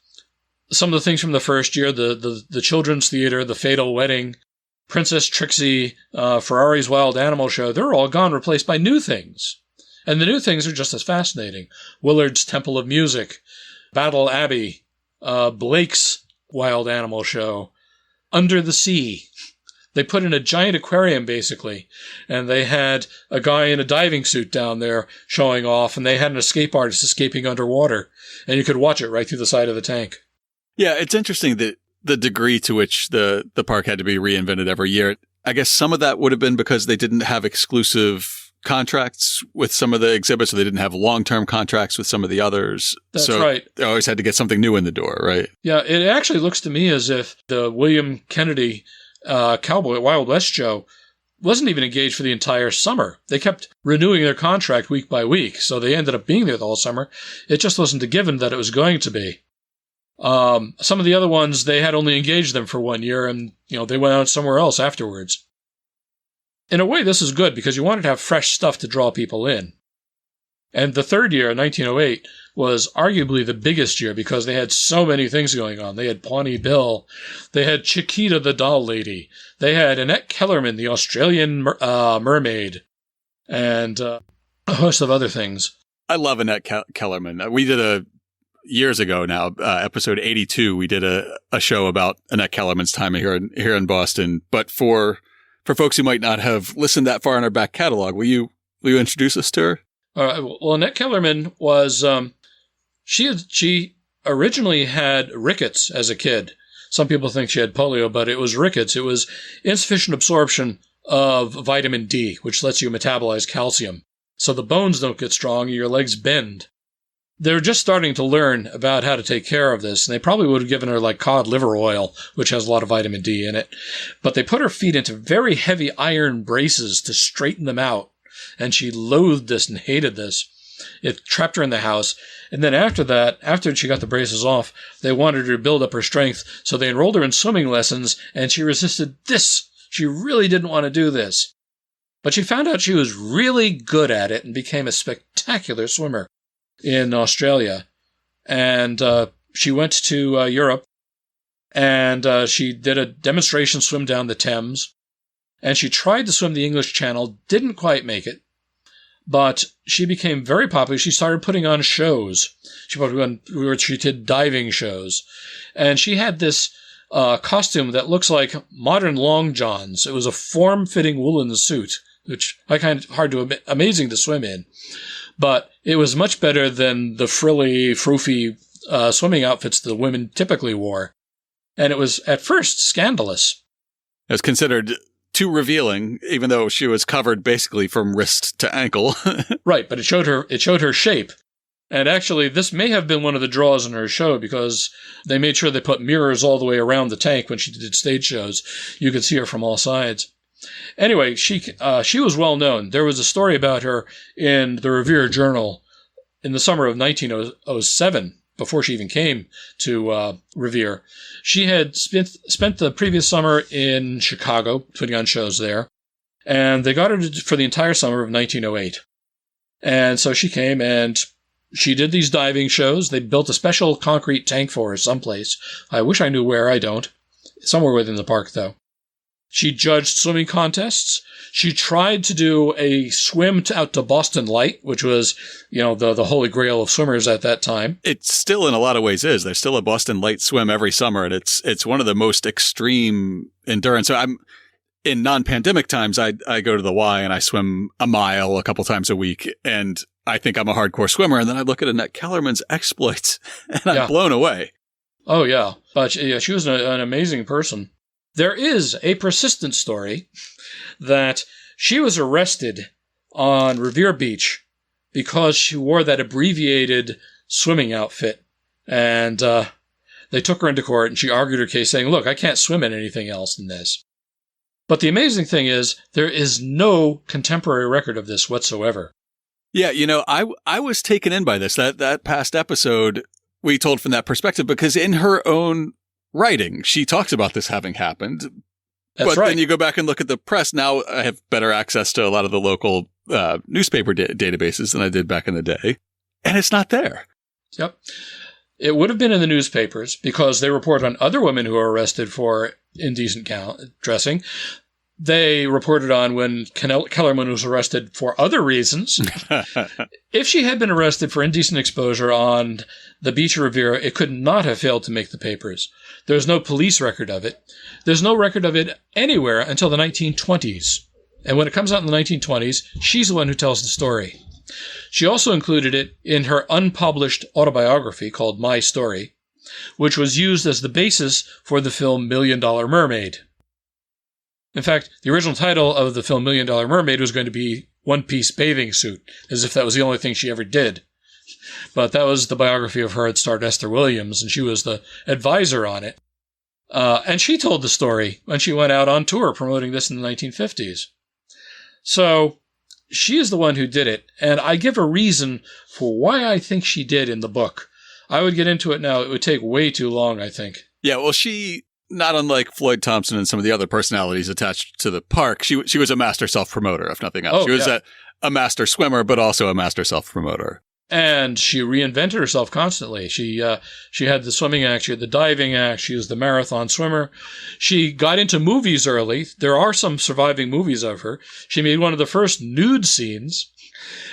some of the things from the first year, the Children's Theater, the Fatal Wedding, Princess Trixie, Ferrari's Wild Animal Show, they're all gone, replaced by new things. And the new things are just as fascinating. Willard's Temple of Music, Battle Abbey, Blake's Wild Animal Show, Under the Sea. They put in a giant aquarium, basically, and they had a guy in a diving suit down there showing off, and they had an escape artist escaping underwater, and you could watch it right through the side of the tank. Yeah, it's interesting that the degree to which the park had to be reinvented every year. I guess some of that would have been because they didn't have exclusive contracts with some of the exhibits, or they didn't have long-term contracts with some of the others. That's right. They always had to get something new in the door, right? Yeah, it actually looks to me as if the William Kennedy Cowboy Wild West show wasn't even engaged for the entire summer. They kept renewing their contract week by week, so they ended up being there the whole summer. It just wasn't a given that it was going to be. Some of the other ones, they had only engaged them for 1 year, and they went out somewhere else afterwards. In a way, this is good because you wanted to have fresh stuff to draw people in. And the third year, 1908, was arguably the biggest year because they had so many things going on. They had Pawnee Bill, they had Chiquita the Doll Lady, they had Annette Kellerman, the Australian mermaid, and a host of other things. I love Annette Kellerman. We did years ago now, episode 82, we did a show about Annette Kellerman's time here in Boston. But for folks who might not have listened that far in our back catalog, will you introduce us to her? Well, Annette Kellerman was, she originally had rickets as a kid. Some people think she had polio, but it was rickets. It was insufficient absorption of vitamin D, which lets you metabolize calcium. So the bones don't get strong and your legs bend. They're just starting to learn about how to take care of this, and they probably would have given her like cod liver oil, which has a lot of vitamin D in it. But they put her feet into very heavy iron braces to straighten them out, and she loathed this and hated this. It trapped her in the house. And then after that, after she got the braces off, they wanted her to build up her strength, so they enrolled her in swimming lessons, and she resisted this. She really didn't want to do this. But she found out she was really good at it and became a spectacular swimmer in Australia. And she went to Europe, and she did a demonstration swim down the Thames. And she tried to swim the English Channel, didn't quite make it. But she became very popular. She started putting on shows. She did diving shows. And she had this costume that looks like modern long johns. It was a form-fitting woolen suit, which I find amazing to swim in. But it was much better than the frilly, froofy swimming outfits the women typically wore. And it was, at first, scandalous. It was considered too revealing, even though she was covered basically from wrist to ankle. Right, but it showed her shape. And actually, this may have been one of the draws in her show, because they made sure they put mirrors all the way around the tank when she did stage shows. You could see her from all sides. Anyway, she was well known. There was a story about her in the Revere Journal in the summer of 1907, before she even came to Revere. She had spent the previous summer in Chicago, putting on shows there, and they got her for the entire summer of 1908. And so she came, and she did these diving shows. They built a special concrete tank for her someplace. I wish I knew where. I don't. Somewhere within the park, though. She judged swimming contests. She tried to do a swim out to Boston Light, which was, the holy grail of swimmers at that time. It still, in a lot of ways, is. There's still a Boston Light swim every summer, and it's one of the most extreme endurance. So in non-pandemic times, I go to the Y and I swim a mile a couple times a week, and I think I'm a hardcore swimmer. And then I look at Annette Kellerman's exploits, and I'm blown away. Oh, yeah. But she was an amazing person. There is a persistent story that she was arrested on Revere Beach because she wore that abbreviated swimming outfit. And they took her into court, and she argued her case saying, look, I can't swim in anything else than this. But the amazing thing is, there is no contemporary record of this whatsoever. Yeah, I was taken in by this. That past episode, we told from that perspective, because in her own writing, she talks about this having happened. That's right. Then you go back and look at the press. Now I have better access to a lot of the local newspaper databases than I did back in the day. And it's not there. Yep. It would have been in the newspapers because they report on other women who are arrested for indecent dressing. They reported on when Kellerman was arrested for other reasons. If she had been arrested for indecent exposure on the beach of Revere, it could not have failed to make the papers. There's no police record of it. There's no record of it anywhere until the 1920s. And when it comes out in the 1920s, she's the one who tells the story. She also included it in her unpublished autobiography called My Story, which was used as the basis for the film $1 Million Mermaid. In fact, the original title of the film $1 Million Mermaid was going to be One Piece Bathing Suit, as if that was the only thing she ever did. But that was the biography of her. It starred Esther Williams, and she was the advisor on it. And she told the story when she went out on tour promoting this in the 1950s. So she is the one who did it, and I give a reason for why I think she did in the book. I would get into it now. It would take way too long, I think. Yeah, well, she, not unlike Floyd Thompson and some of the other personalities attached to the park, she was a master self-promoter, if nothing else. Oh, she was a master swimmer, but also a master self-promoter. And she reinvented herself constantly. She had the swimming act, she had the diving act, she was the marathon swimmer. She got into movies early. There are some surviving movies of her. She made one of the first nude scenes.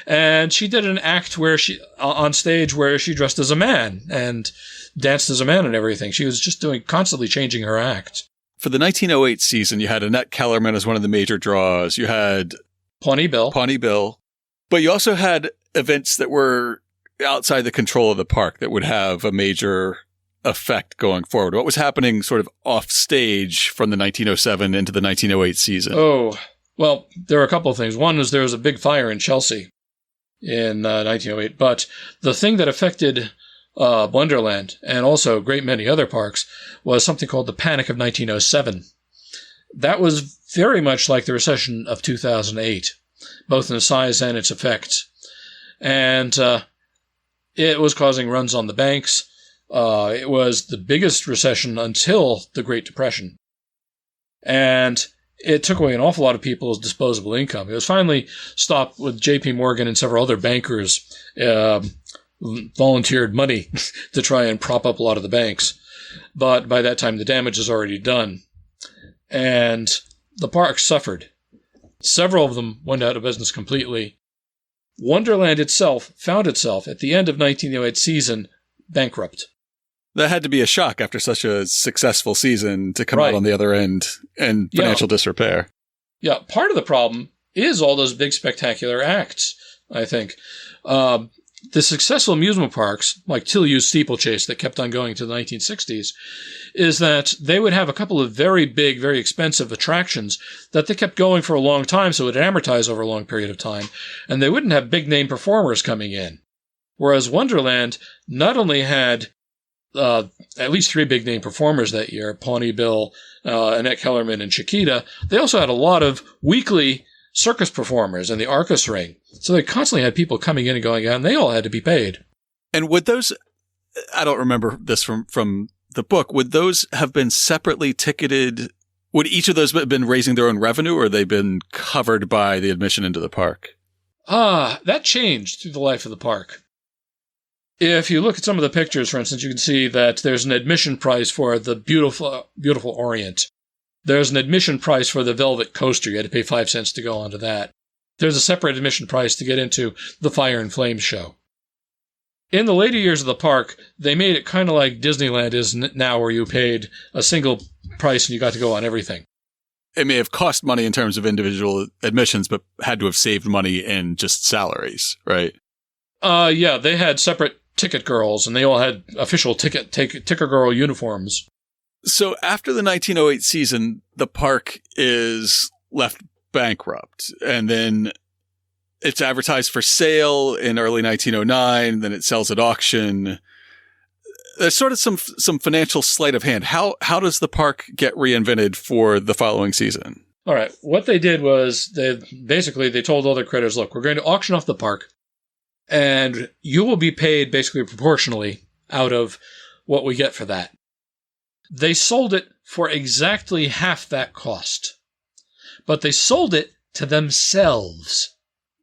And she did an act where on stage where she dressed as a man and danced as a man and everything. She was just constantly changing her act. For the 1908 season, you had Annette Kellerman as one of the major draws. You had Pawnee Bill. But you also had events that were outside the control of the park that would have a major effect going forward? What was happening sort of off stage from the 1907 into the 1908 season? Oh, well, there are a couple of things. One is there was a big fire in Chelsea in 1908, but the thing that affected Wonderland and also a great many other parks was something called the Panic of 1907. That was very much like the recession of 2008, both in its size and its effects. And it was causing runs on the banks. It was the biggest recession until the Great Depression. And it took away an awful lot of people's disposable income. It was finally stopped with J.P. Morgan and several other bankers volunteered money to try and prop up a lot of the banks. But by that time, the damage is already done. And the parks suffered. Several of them went out of business completely. Wonderland itself found itself at the end of 1908 season bankrupt. That had to be a shock after such a successful season to come out on the other end in financial disrepair. Yeah, part of the problem is all those big spectacular acts, I think. The successful amusement parks, like Tilly's Steeplechase that kept on going to the 1960s, is that they would have a couple of very big, very expensive attractions that they kept going for a long time, so it would amortize over a long period of time, and they wouldn't have big-name performers coming in. Whereas Wonderland not only had at least 3 big-name performers that year, Pawnee Bill, Annette Kellerman, and Chiquita, they also had a lot of weekly circus performers in the Arcus Ring. So they constantly had people coming in and going out, and they all had to be paid. And would those, I don't remember this from the book, would those have been separately ticketed? Would each of those have been raising their own revenue, or they been covered by the admission into the park? That changed through the life of the park. If you look at some of the pictures, for instance, you can see that there's an admission price for the beautiful Orient. There's an admission price for the Velvet Coaster. You had to pay 5 cents to go onto that. There's a separate admission price to get into the Fire and Flames show. In the later years of the park, they made it kind of like Disneyland is now, where you paid a single price and you got to go on everything. It may have cost money in terms of individual admissions, but had to have saved money in just salaries, right? Yeah, they had separate ticket girls, and they all had official ticker girl uniforms. So after the 1908 season, the park is left bankrupt, and then it's advertised for sale in early 1909, then it sells at auction. There's sort of some financial sleight of hand. How does the park get reinvented for the following season? All right. What they did was they told all their creditors, look, we're going to auction off the park, and you will be paid basically proportionally out of what we get for that. They sold it for exactly half that cost, but they sold it to themselves.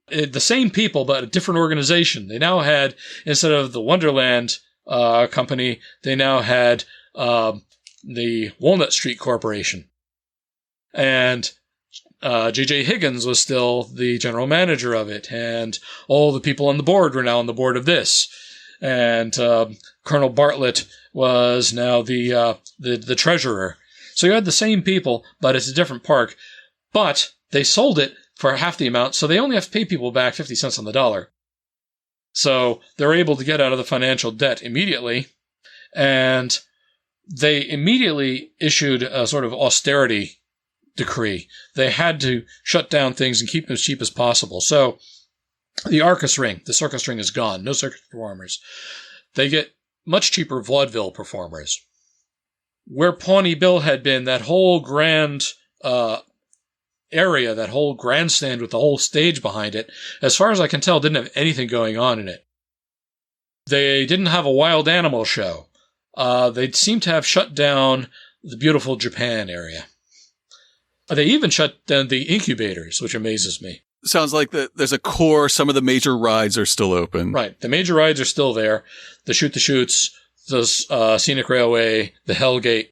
The same people, but a different organization. They now had, instead of the Wonderland company, they now had the Walnut Street Corporation. And J.J. Higgins was still the general manager of it, and all the people on the board were now on the board of this. And Colonel Bartlett was now the treasurer. So you had the same people, but it's a different park. But they sold it for half the amount, so they only have to pay people back 50 cents on the dollar. So they're able to get out of the financial debt immediately, and they immediately issued a sort of austerity decree. They had to shut down things and keep them as cheap as possible. So the Arcus Ring, the circus ring, is gone. No circus performers. They get much cheaper vaudeville performers. Where Pawnee Bill had been, that whole grand area, that whole grandstand with the whole stage behind it, as far as I can tell, didn't have anything going on in it. They didn't have a wild animal show. They seem to have shut down the beautiful Japan area. They even shut down the incubators, which amazes me. Sounds like there's a core. Some of the major rides are still open. Right. The major rides are still there. The Shoot the Chutes, the Scenic Railway, the Hellgate.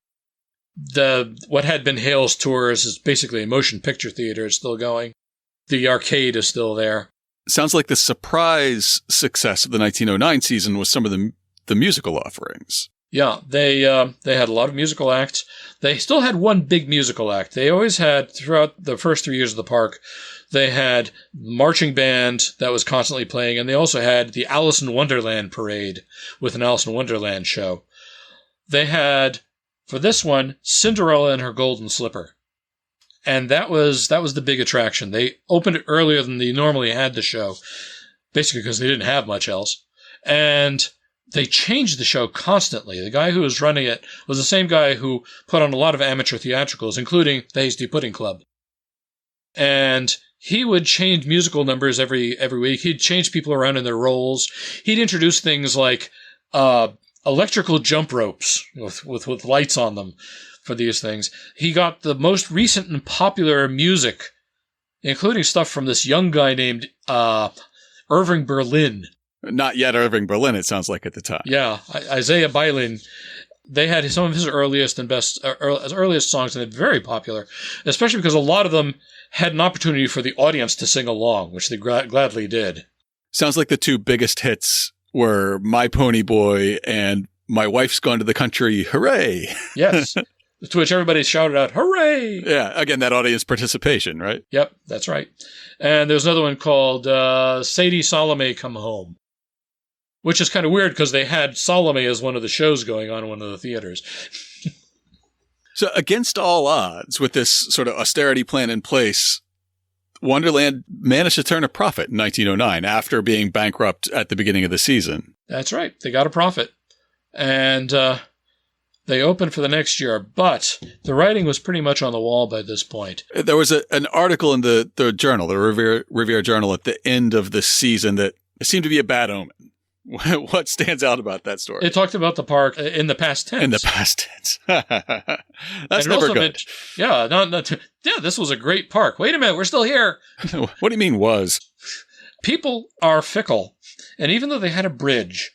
What had been Hale's Tours is basically a motion picture theater. It's still going. The arcade is still there. Sounds like the surprise success of the 1909 season was some of the musical offerings. Yeah, they had a lot of musical acts. They still had one big musical act. They always had, throughout the first 3 years of the park, they had marching band that was constantly playing, and they also had the Alice in Wonderland parade with an Alice in Wonderland show. they had, for this one, Cinderella and her golden slipper. And that was the big attraction. They opened it earlier than they normally had the show, basically because they didn't have much else. And they changed the show constantly. The guy who was running it was the same guy who put on a lot of amateur theatricals, including the Hasty Pudding Club. And he would change musical numbers every week. He'd change people around in their roles. He'd introduce things like electrical jump ropes with lights on them for these things. He got the most recent and popular music, including stuff from this young guy named Irving Berlin. Not yet Irving Berlin, it sounds like at the time. Yeah, Isaiah Bailin. They had some of his earliest and earliest songs, and they're very popular, especially because a lot of them had an opportunity for the audience to sing along, which they gladly did. Sounds like the two biggest hits were My Pony Boy and My Wife's Gone to the Country, Hooray! Yes, to which everybody shouted out, hooray! Yeah, again, that audience participation, right? Yep, that's right. And there's another one called Sadie Salome Come Home, which is kind of weird because they had Salome as one of the shows going on in one of the theaters. So against all odds, with this sort of austerity plan in place, Wonderland managed to turn a profit in 1909 after being bankrupt at the beginning of the season. That's right. They got a profit. And they opened for the next year, but the writing was pretty much on the wall by this point. There was an article in the journal, the Revere Journal, at the end of the season that seemed to be a bad omen. What stands out about that story? It talked about the park in the past tense. In the past tense. That's never good. This was a great park. Wait a minute, we're still here. What do you mean was? People are fickle. And even though they had a bridge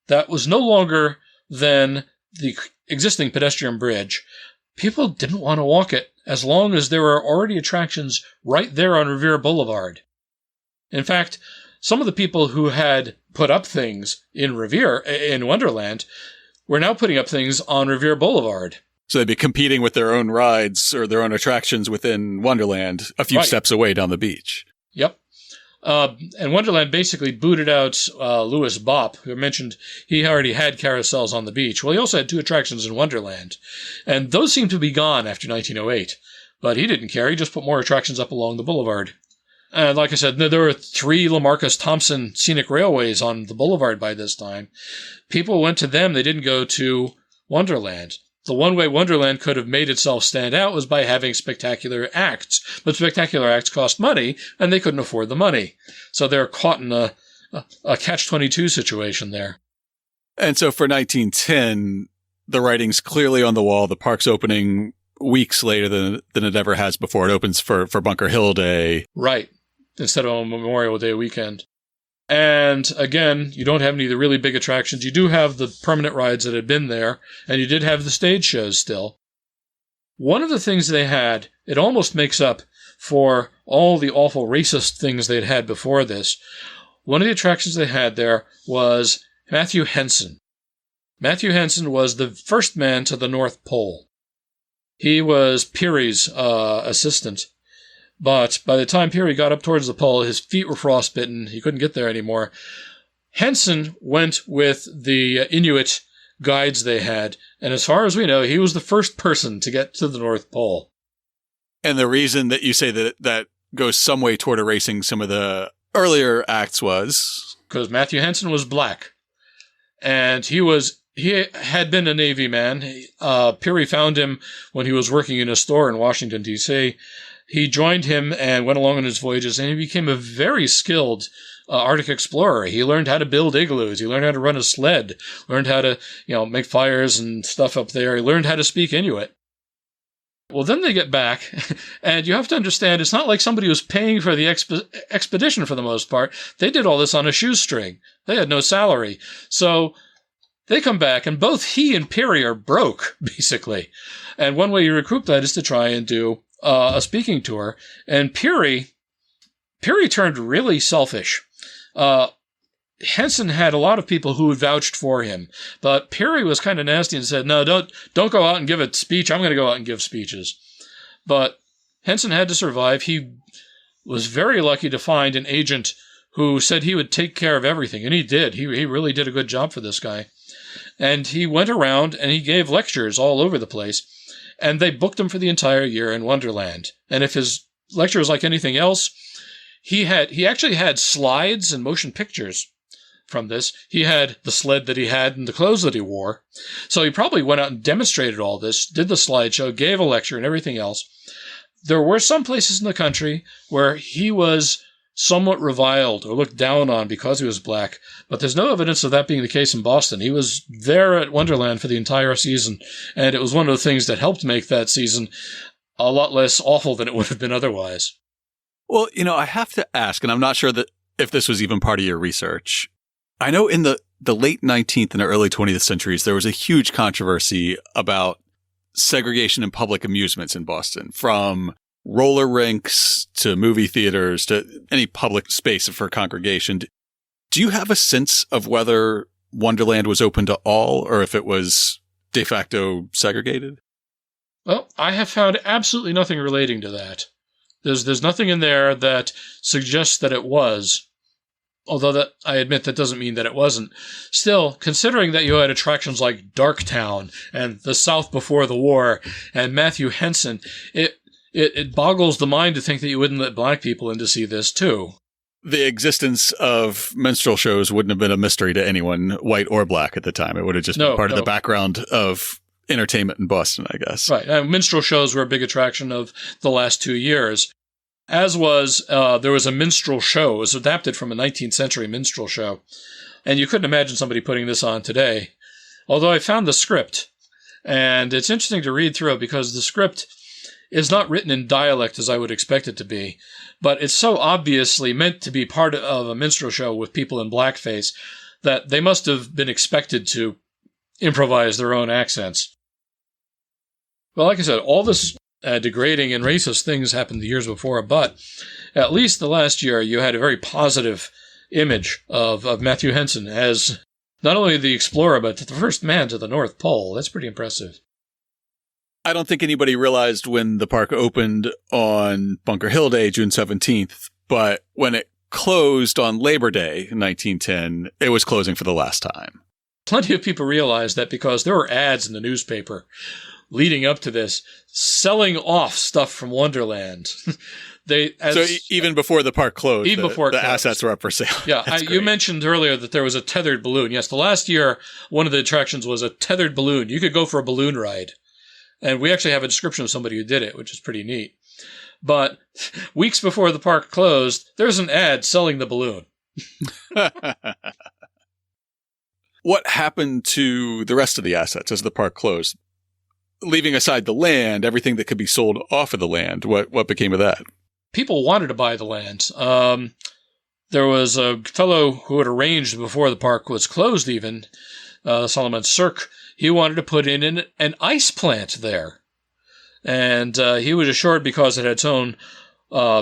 that was no longer than the existing pedestrian bridge, people didn't want to walk it as long as there were already attractions right there on Revere Boulevard. In fact, some of the people who had put up things in Wonderland, were now putting up things on Revere Boulevard. So they'd be competing with their own rides or their own attractions within Wonderland a few steps away down the beach. Yep. And Wonderland basically booted out Louis Bopp, who I mentioned he already had carousels on the beach. Well, he also had 2 attractions in Wonderland, and those seemed to be gone after 1908. But he didn't care. He just put more attractions up along the boulevard. And like I said, there were 3 Lamarcus Thompson scenic railways on the boulevard by this time. People went to them. They didn't go to Wonderland. The one way Wonderland could have made itself stand out was by having spectacular acts. But spectacular acts cost money, and they couldn't afford the money. So they're caught in a catch-22 situation there. And so for 1910, the writing's clearly on the wall. The park's opening weeks later than it ever has before. It opens for Bunker Hill Day. Right. Instead of on Memorial Day weekend. And again, you don't have any of the really big attractions. You do have the permanent rides that had been there, and you did have the stage shows still. One of the things they had, it almost makes up for all the awful racist things they'd had before this. One of the attractions they had there was Matthew Henson. Matthew Henson was the first man to the North Pole. He was Peary's assistant. But by the time Peary got up towards the pole, his feet were frostbitten. He couldn't get there anymore. Henson went with the Inuit guides they had, and as far as we know, he was the first person to get to the North Pole. And the reason that you say that goes some way toward erasing some of the earlier acts was? Because Matthew Henson was black. And he had been a Navy man. Peary found him when he was working in a store in Washington, D.C., He joined him and went along on his voyages, and he became a very skilled Arctic explorer. He learned how to build igloos. He learned how to run a sled, learned how to, make fires and stuff up there. He learned how to speak Inuit. Well, then they get back, and you have to understand, it's not like somebody was paying for the expedition for the most part. They did all this on a shoestring. They had no salary. So they come back, and both he and Peary are broke, basically. And one way you recoup that is to try and do a speaking tour, and Peary turned really selfish. Henson had a lot of people who had vouched for him, but Peary was kind of nasty and said, "No, don't go out and give a speech. I'm going to go out and give speeches." But Henson had to survive. He was very lucky to find an agent who said he would take care of everything, and he did. He really did a good job for this guy. And he went around and he gave lectures all over the place. And they booked him for the entire year in Wonderland. And if his lecture was like anything else, he actually had slides and motion pictures from this. He had the sled that he had and the clothes that he wore. So he probably went out and demonstrated all this, did the slideshow, gave a lecture and everything else. There were some places in the country where he was somewhat reviled or looked down on because he was black, but there's no evidence of that being the case in Boston. He was there at Wonderland for the entire season, and it was one of the things that helped make that season a lot less awful than it would have been otherwise. Well, I have to ask, and I'm not sure that if this was even part of your research. I know in the late 19th and early 20th centuries, there was a huge controversy about segregation in public amusements in Boston, from roller rinks to movie theaters to any public space for congregation. Do you have a sense of whether Wonderland was open to all or if it was de facto segregated? Well, I have found absolutely nothing relating to that. There's nothing in there that suggests that it was, although that I admit that doesn't mean that it wasn't. Still, considering that you had attractions like Darktown and The South Before the War and Matthew Henson, it boggles the mind to think that you wouldn't let black people in to see this, too. The existence of minstrel shows wouldn't have been a mystery to anyone, white or black, at the time. It would have just been part of the background of entertainment in Boston, I guess. Right. Minstrel shows were a big attraction of the last 2 years. As was, there was a minstrel show. It was adapted from a 19th century minstrel show. And you couldn't imagine somebody putting this on today. Although I found the script. And it's interesting to read through it because the script is not written in dialect as I would expect it to be, but it's so obviously meant to be part of a minstrel show with people in blackface that they must have been expected to improvise their own accents. Well, like I said, all this degrading and racist things happened the years before, but at least the last year you had a very positive image of Matthew Henson as not only the explorer, but the first man to the North Pole. That's pretty impressive. I don't think anybody realized when the park opened on Bunker Hill Day, June 17th, but when it closed on Labor Day in 1910, it was closing for the last time. Plenty of people realized that because there were ads in the newspaper leading up to this, selling off stuff from Wonderland. So even before the park closed, the assets were up for sale. Yeah, you mentioned earlier that there was a tethered balloon. Yes, the last year, one of the attractions was a tethered balloon. You could go for a balloon ride. And we actually have a description of somebody who did it, which is pretty neat. But weeks before the park closed, there's an ad selling the balloon. What happened to the rest of the assets as the park closed? Leaving aside the land, everything that could be sold off of the land, what became of that? People wanted to buy the land. There was a fellow who had arranged before the park was closed even, Solomon Sirk. He wanted to put in an ice plant there. And he was assured because it had its own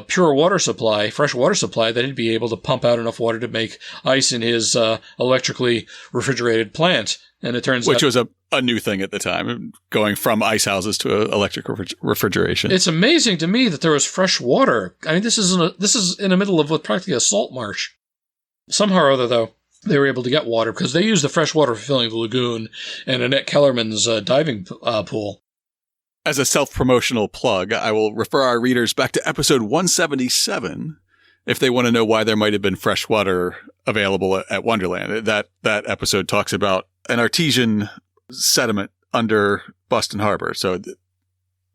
pure water supply, fresh water supply, that he'd be able to pump out enough water to make ice in his electrically refrigerated plant. And it turns out... Which was a new thing at the time, going from ice houses to electric refrigeration. It's amazing to me that there was fresh water. I mean, this is in the middle of practically a salt marsh. Somehow or other, though, they were able to get water because they used the fresh water for filling the lagoon and Annette Kellerman's diving pool. As a self-promotional plug, I will refer our readers back to episode 177 if they want to know why there might have been fresh water available at Wonderland. That episode talks about an artesian sediment under Boston Harbor. So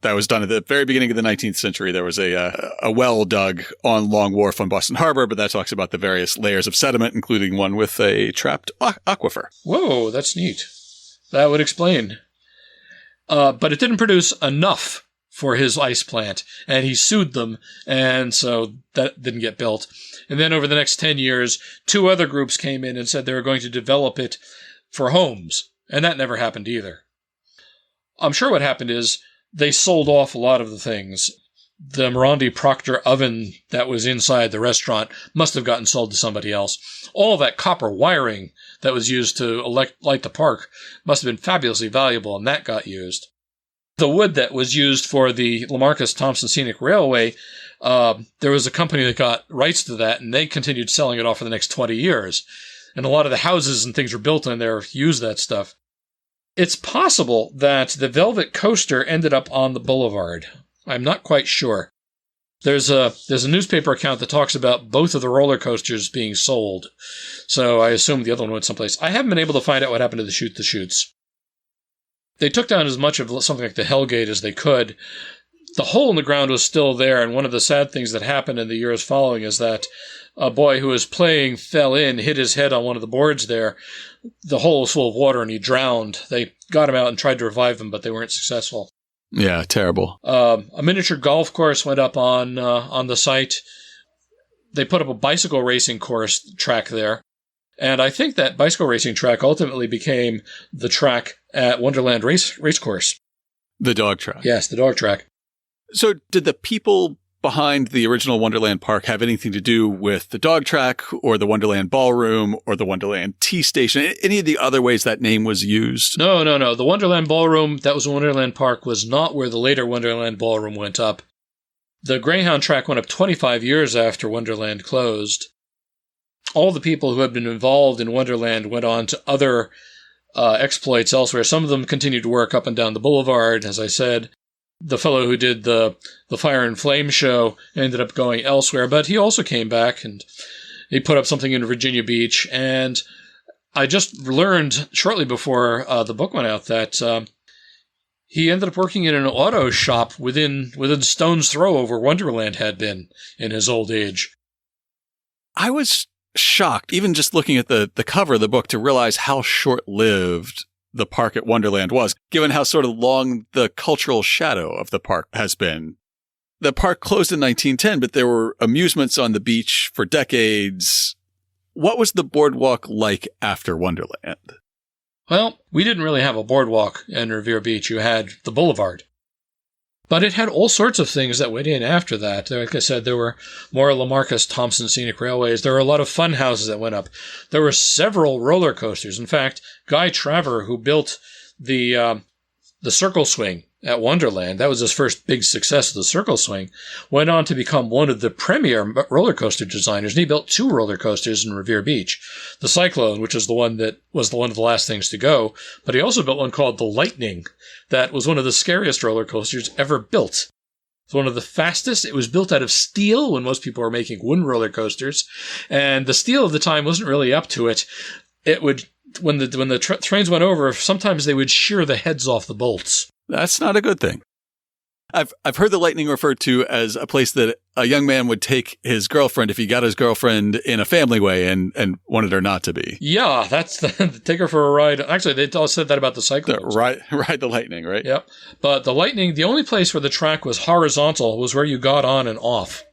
that was done at the very beginning of the 19th century. There was a well dug on Long Wharf on Boston Harbor, but that talks about the various layers of sediment, including one with a trapped aquifer. Whoa, that's neat. That would explain. But it didn't produce enough for his ice plant, and he sued them, and so that didn't get built. And then over the next 10 years, 2 other groups came in and said they were going to develop it for homes, and that never happened either. I'm sure what happened is they sold off a lot of the things. The Morandi Proctor oven that was inside the restaurant must have gotten sold to somebody else. All that copper wiring that was used to light the park must have been fabulously valuable, and that got used. The wood that was used for the Lamarcus-Thompson Scenic Railway, there was a company that got rights to that, and they continued selling it off for the next 20 years. And a lot of the houses and things were built in there use that stuff. It's possible that the Velvet Coaster ended up on the boulevard. I'm not quite sure. There's a newspaper account that talks about both of the roller coasters being sold. So I assume the other one went someplace. I haven't been able to find out what happened to the Shoot the Chutes. They took down as much of something like the Hellgate as they could. The hole in the ground was still there, and one of the sad things that happened in the years following is that a boy who was playing fell in, hit his head on one of the boards there. The hole was full of water, and he drowned. They got him out and tried to revive him, but they weren't successful. Yeah, terrible. A miniature golf course went up on the site. They put up a bicycle racing track there. And I think that bicycle racing track ultimately became the track at Wonderland Racecourse. The dog track. Yes, the dog track. So did the people behind the original Wonderland Park have anything to do with the dog track or the Wonderland Ballroom or the Wonderland Tea Station? Any of the other ways that name was used? No. The Wonderland Ballroom, that was Wonderland Park, was not where the later Wonderland Ballroom went up. The Greyhound track went up 25 years after Wonderland closed. All the people who had been involved in Wonderland went on to other exploits elsewhere. Some of them continued to work up and down the boulevard, as I said. The fellow who did the Fire and Flame show ended up going elsewhere, but he also came back and he put up something in Virginia Beach. And I just learned shortly before the book went out that he ended up working in an auto shop within stone's throw of where Wonderland had been in his old age. I was shocked, even just looking at the cover of the book, to realize how short-lived the park at Wonderland was, given how sort of long the cultural shadow of the park has been. The park closed in 1910, but there were amusements on the beach for decades. What was the boardwalk like after Wonderland? Well, we didn't really have a boardwalk in Revere Beach. You had the boulevard. But it had all sorts of things that went in after that. Like I said, there were more Lamarcus Thompson Scenic Railways. There were a lot of fun houses that went up. There were several roller coasters. In fact, Guy Traver, who built the Circle Swing at Wonderland, that was his first big success of the Circle Swing, went on to become one of the premier roller coaster designers. And he built 2 roller coasters in Revere Beach. The Cyclone, which is the one that was one of the last things to go. But he also built one called the Lightning. That was one of the scariest roller coasters ever built. It's one of the fastest. It was built out of steel when most people were making wooden roller coasters. And the steel of the time wasn't really up to it. It would, when the trains went over, sometimes they would shear the heads off the bolts. That's not a good thing. I've heard the Lightning referred to as a place that a young man would take his girlfriend if he got his girlfriend in a family way and wanted her not to be. Yeah, that's take her for a ride. Actually, they all said that about the Cyclone. Ride the Lightning, right? Yep. But the Lightning, the only place where the track was horizontal was where you got on and off.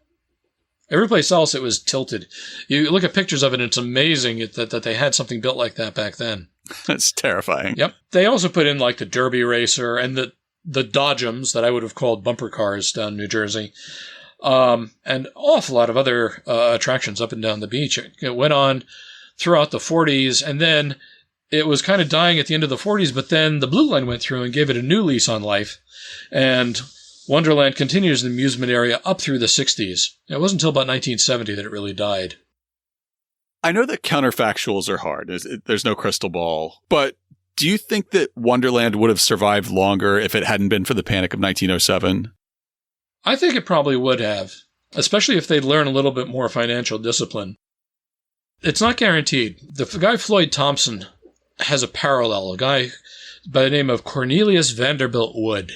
Every place else, it was tilted. You look at pictures of it, and it's amazing that they had something built like that back then. That's terrifying. Yep. They also put in like the Derby Racer and the Dodgems that I would have called bumper cars down in New Jersey. And an awful lot of other attractions up and down the beach. It went on throughout the 40s, and then it was kind of dying at the end of the 40s, but then the Blue Line went through and gave it a new lease on life. And Wonderland continues in the amusement area up through the 60s. It wasn't until about 1970 that it really died. I know that counterfactuals are hard. There's no crystal ball. But do you think that Wonderland would have survived longer if it hadn't been for the Panic of 1907? I think it probably would have, especially if they'd learn a little bit more financial discipline. It's not guaranteed. The guy Floyd Thompson has a parallel, a guy by the name of Cornelius Vanderbilt Wood.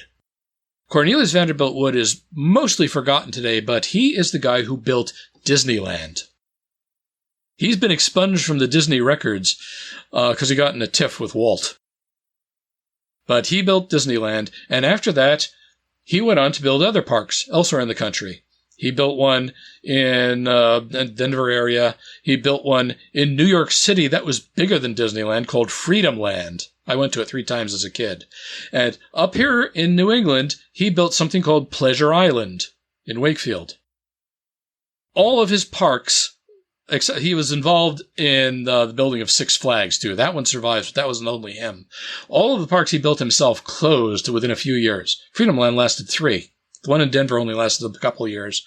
Cornelius Vanderbilt Wood is mostly forgotten today, but he is the guy who built Disneyland. He's been expunged from the Disney records because he got in a tiff with Walt. But he built Disneyland, and after that, he went on to build other parks elsewhere in the country. He built one in the Denver area. He built one in New York City that was bigger than Disneyland called Freedom Land. I went to it 3 times as a kid. And up here in New England, he built something called Pleasure Island in Wakefield. All of his parks, except he was involved in the building of Six Flags, too. That one survives, but that wasn't only him. All of the parks he built himself closed within a few years. Freedom Land lasted 3. The one in Denver only lasted a couple of years.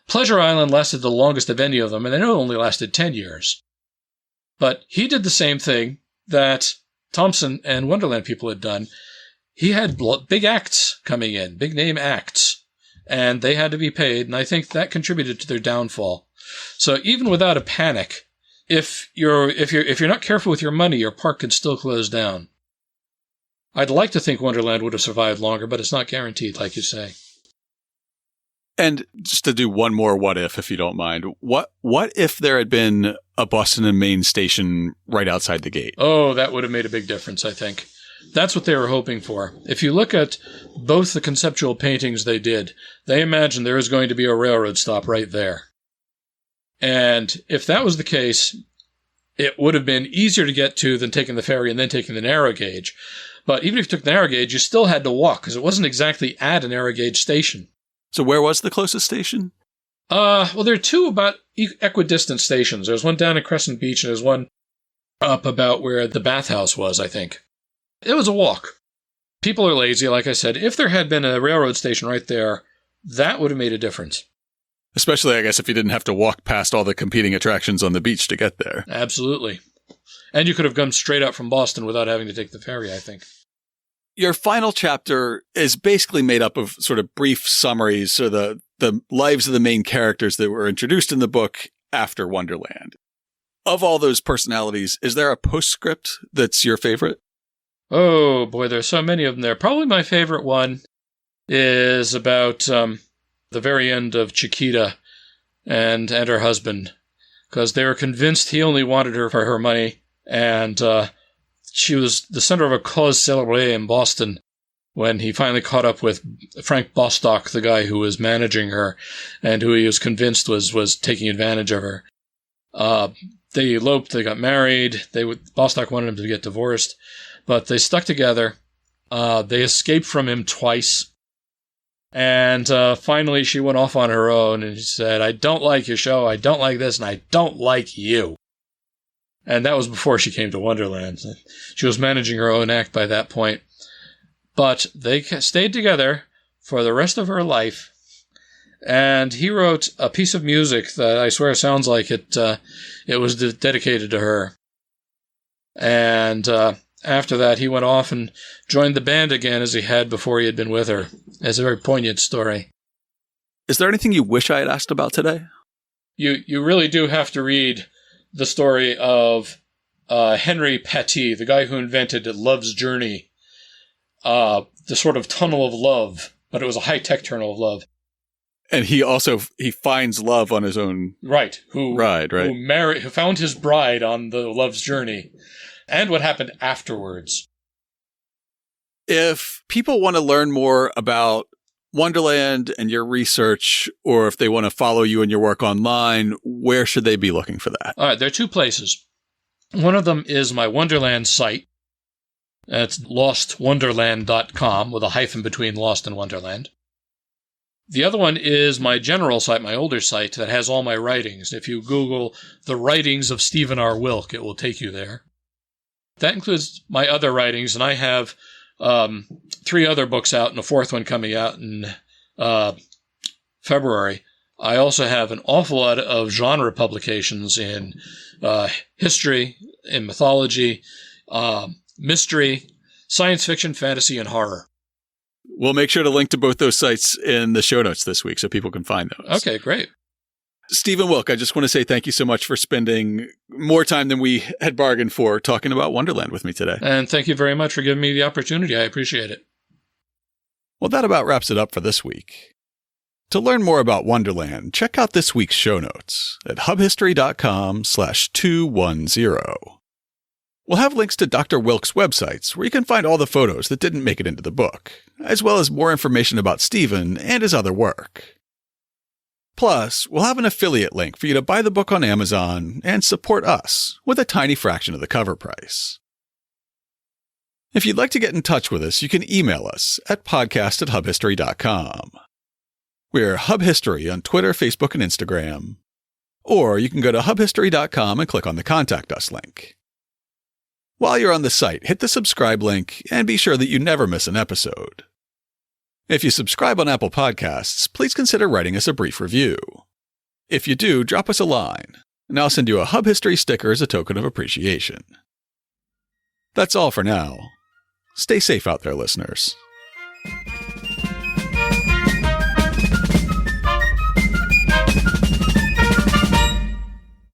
Pleasure Island lasted the longest of any of them, and I know it only lasted 10 years. But he did the same thing that Thompson and Wonderland people had done. He had big acts coming in, big name acts, and they had to be paid, and I think that contributed to their downfall. So even without a panic, if you're not careful with your money, your park can still close down. I'd like to think Wonderland would have survived longer, but it's not guaranteed, like you say. And just to do one more what if you don't mind, what if there had been a Boston and Maine station right outside the gate? Oh, that would have made a big difference, I think. That's what they were hoping for. If you look at both the conceptual paintings they did, they imagined there was going to be a railroad stop right there. And if that was the case, it would have been easier to get to than taking the ferry and then taking the narrow gauge. But even if you took the narrow gauge, you still had to walk because it wasn't exactly at a narrow gauge station. So where was the closest station? Well, there are two about equidistant stations. There's one down in Crescent Beach, and there's one up about where the bathhouse was, I think. It was a walk. People are lazy, like I said. If there had been a railroad station right there, that would have made a difference. Especially, I guess, if you didn't have to walk past all the competing attractions on the beach to get there. Absolutely. And you could have gone straight up from Boston without having to take the ferry, I think. Your final chapter is basically made up of sort of brief summaries or the lives of the main characters that were introduced in the book after Wonderland. Of all those personalities, is there a postscript that's your favorite? Oh, boy, there's so many of them there. Probably my favorite one is about the very end of Chiquita and her husband, because they were convinced he only wanted her for her money, and she was the center of a cause célèbre in Boston when he finally caught up with Frank Bostock, the guy who was managing her and who he was convinced was taking advantage of her. They eloped, they got married, Bostock wanted him to get divorced, but they stuck together. They escaped from him twice. And finally she went off on her own and she said, I don't like your show, I don't like this, and I don't like you. And that was before she came to Wonderland. She was managing her own act by that point. But they stayed together for the rest of her life. And he wrote a piece of music that I swear sounds like it was dedicated to her. And after that, he went off and joined the band again as he had before he had been with her. It's a very poignant story. Is there anything you wish I had asked about today? You really do have to read the story of Henry Patee, the guy who invented Love's Journey, the sort of tunnel of love, but it was a high-tech tunnel of love. And he finds love on his own ride, right? Who found his bride on the Love's Journey, and what happened afterwards. If people want to learn more about Wonderland and your research, or if they want to follow you and your work online, where should they be looking for that? All right, there are two places. One of them is my Wonderland site. It's lostwonderland.com with a hyphen between Lost and Wonderland. The other one is my general site, my older site, that has all my writings. If you Google the writings of Stephen R. Wilk, it will take you there. That includes my other writings, and I have 3 other books out and a 4th one coming out in February. I also have an awful lot of genre publications in history, in mythology, mystery, science fiction, fantasy, and horror. We'll make sure to link to both those sites in the show notes this week so people can find those. Okay, great. Stephen Wilk, I just want to say thank you so much for spending more time than we had bargained for talking about Wonderland with me today. And thank you very much for giving me the opportunity. I appreciate it. Well, that about wraps it up for this week. To learn more about Wonderland, check out this week's show notes at hubhistory.com/210. We'll have links to Dr. Wilk's websites where you can find all the photos that didn't make it into the book, as well as more information about Stephen and his other work. Plus, we'll have an affiliate link for you to buy the book on Amazon and support us with a tiny fraction of the cover price. If you'd like to get in touch with us, you can email us at podcast@hubhistory.com. We're Hub History on Twitter, Facebook, and Instagram. Or you can go to hubhistory.com and click on the Contact Us link. While you're on the site, hit the subscribe link and be sure that you never miss an episode. If you subscribe on Apple Podcasts, please consider writing us a brief review. If you do, drop us a line. and I'll send you a Hub History sticker as a token of appreciation. That's all for now. Stay safe out there, listeners.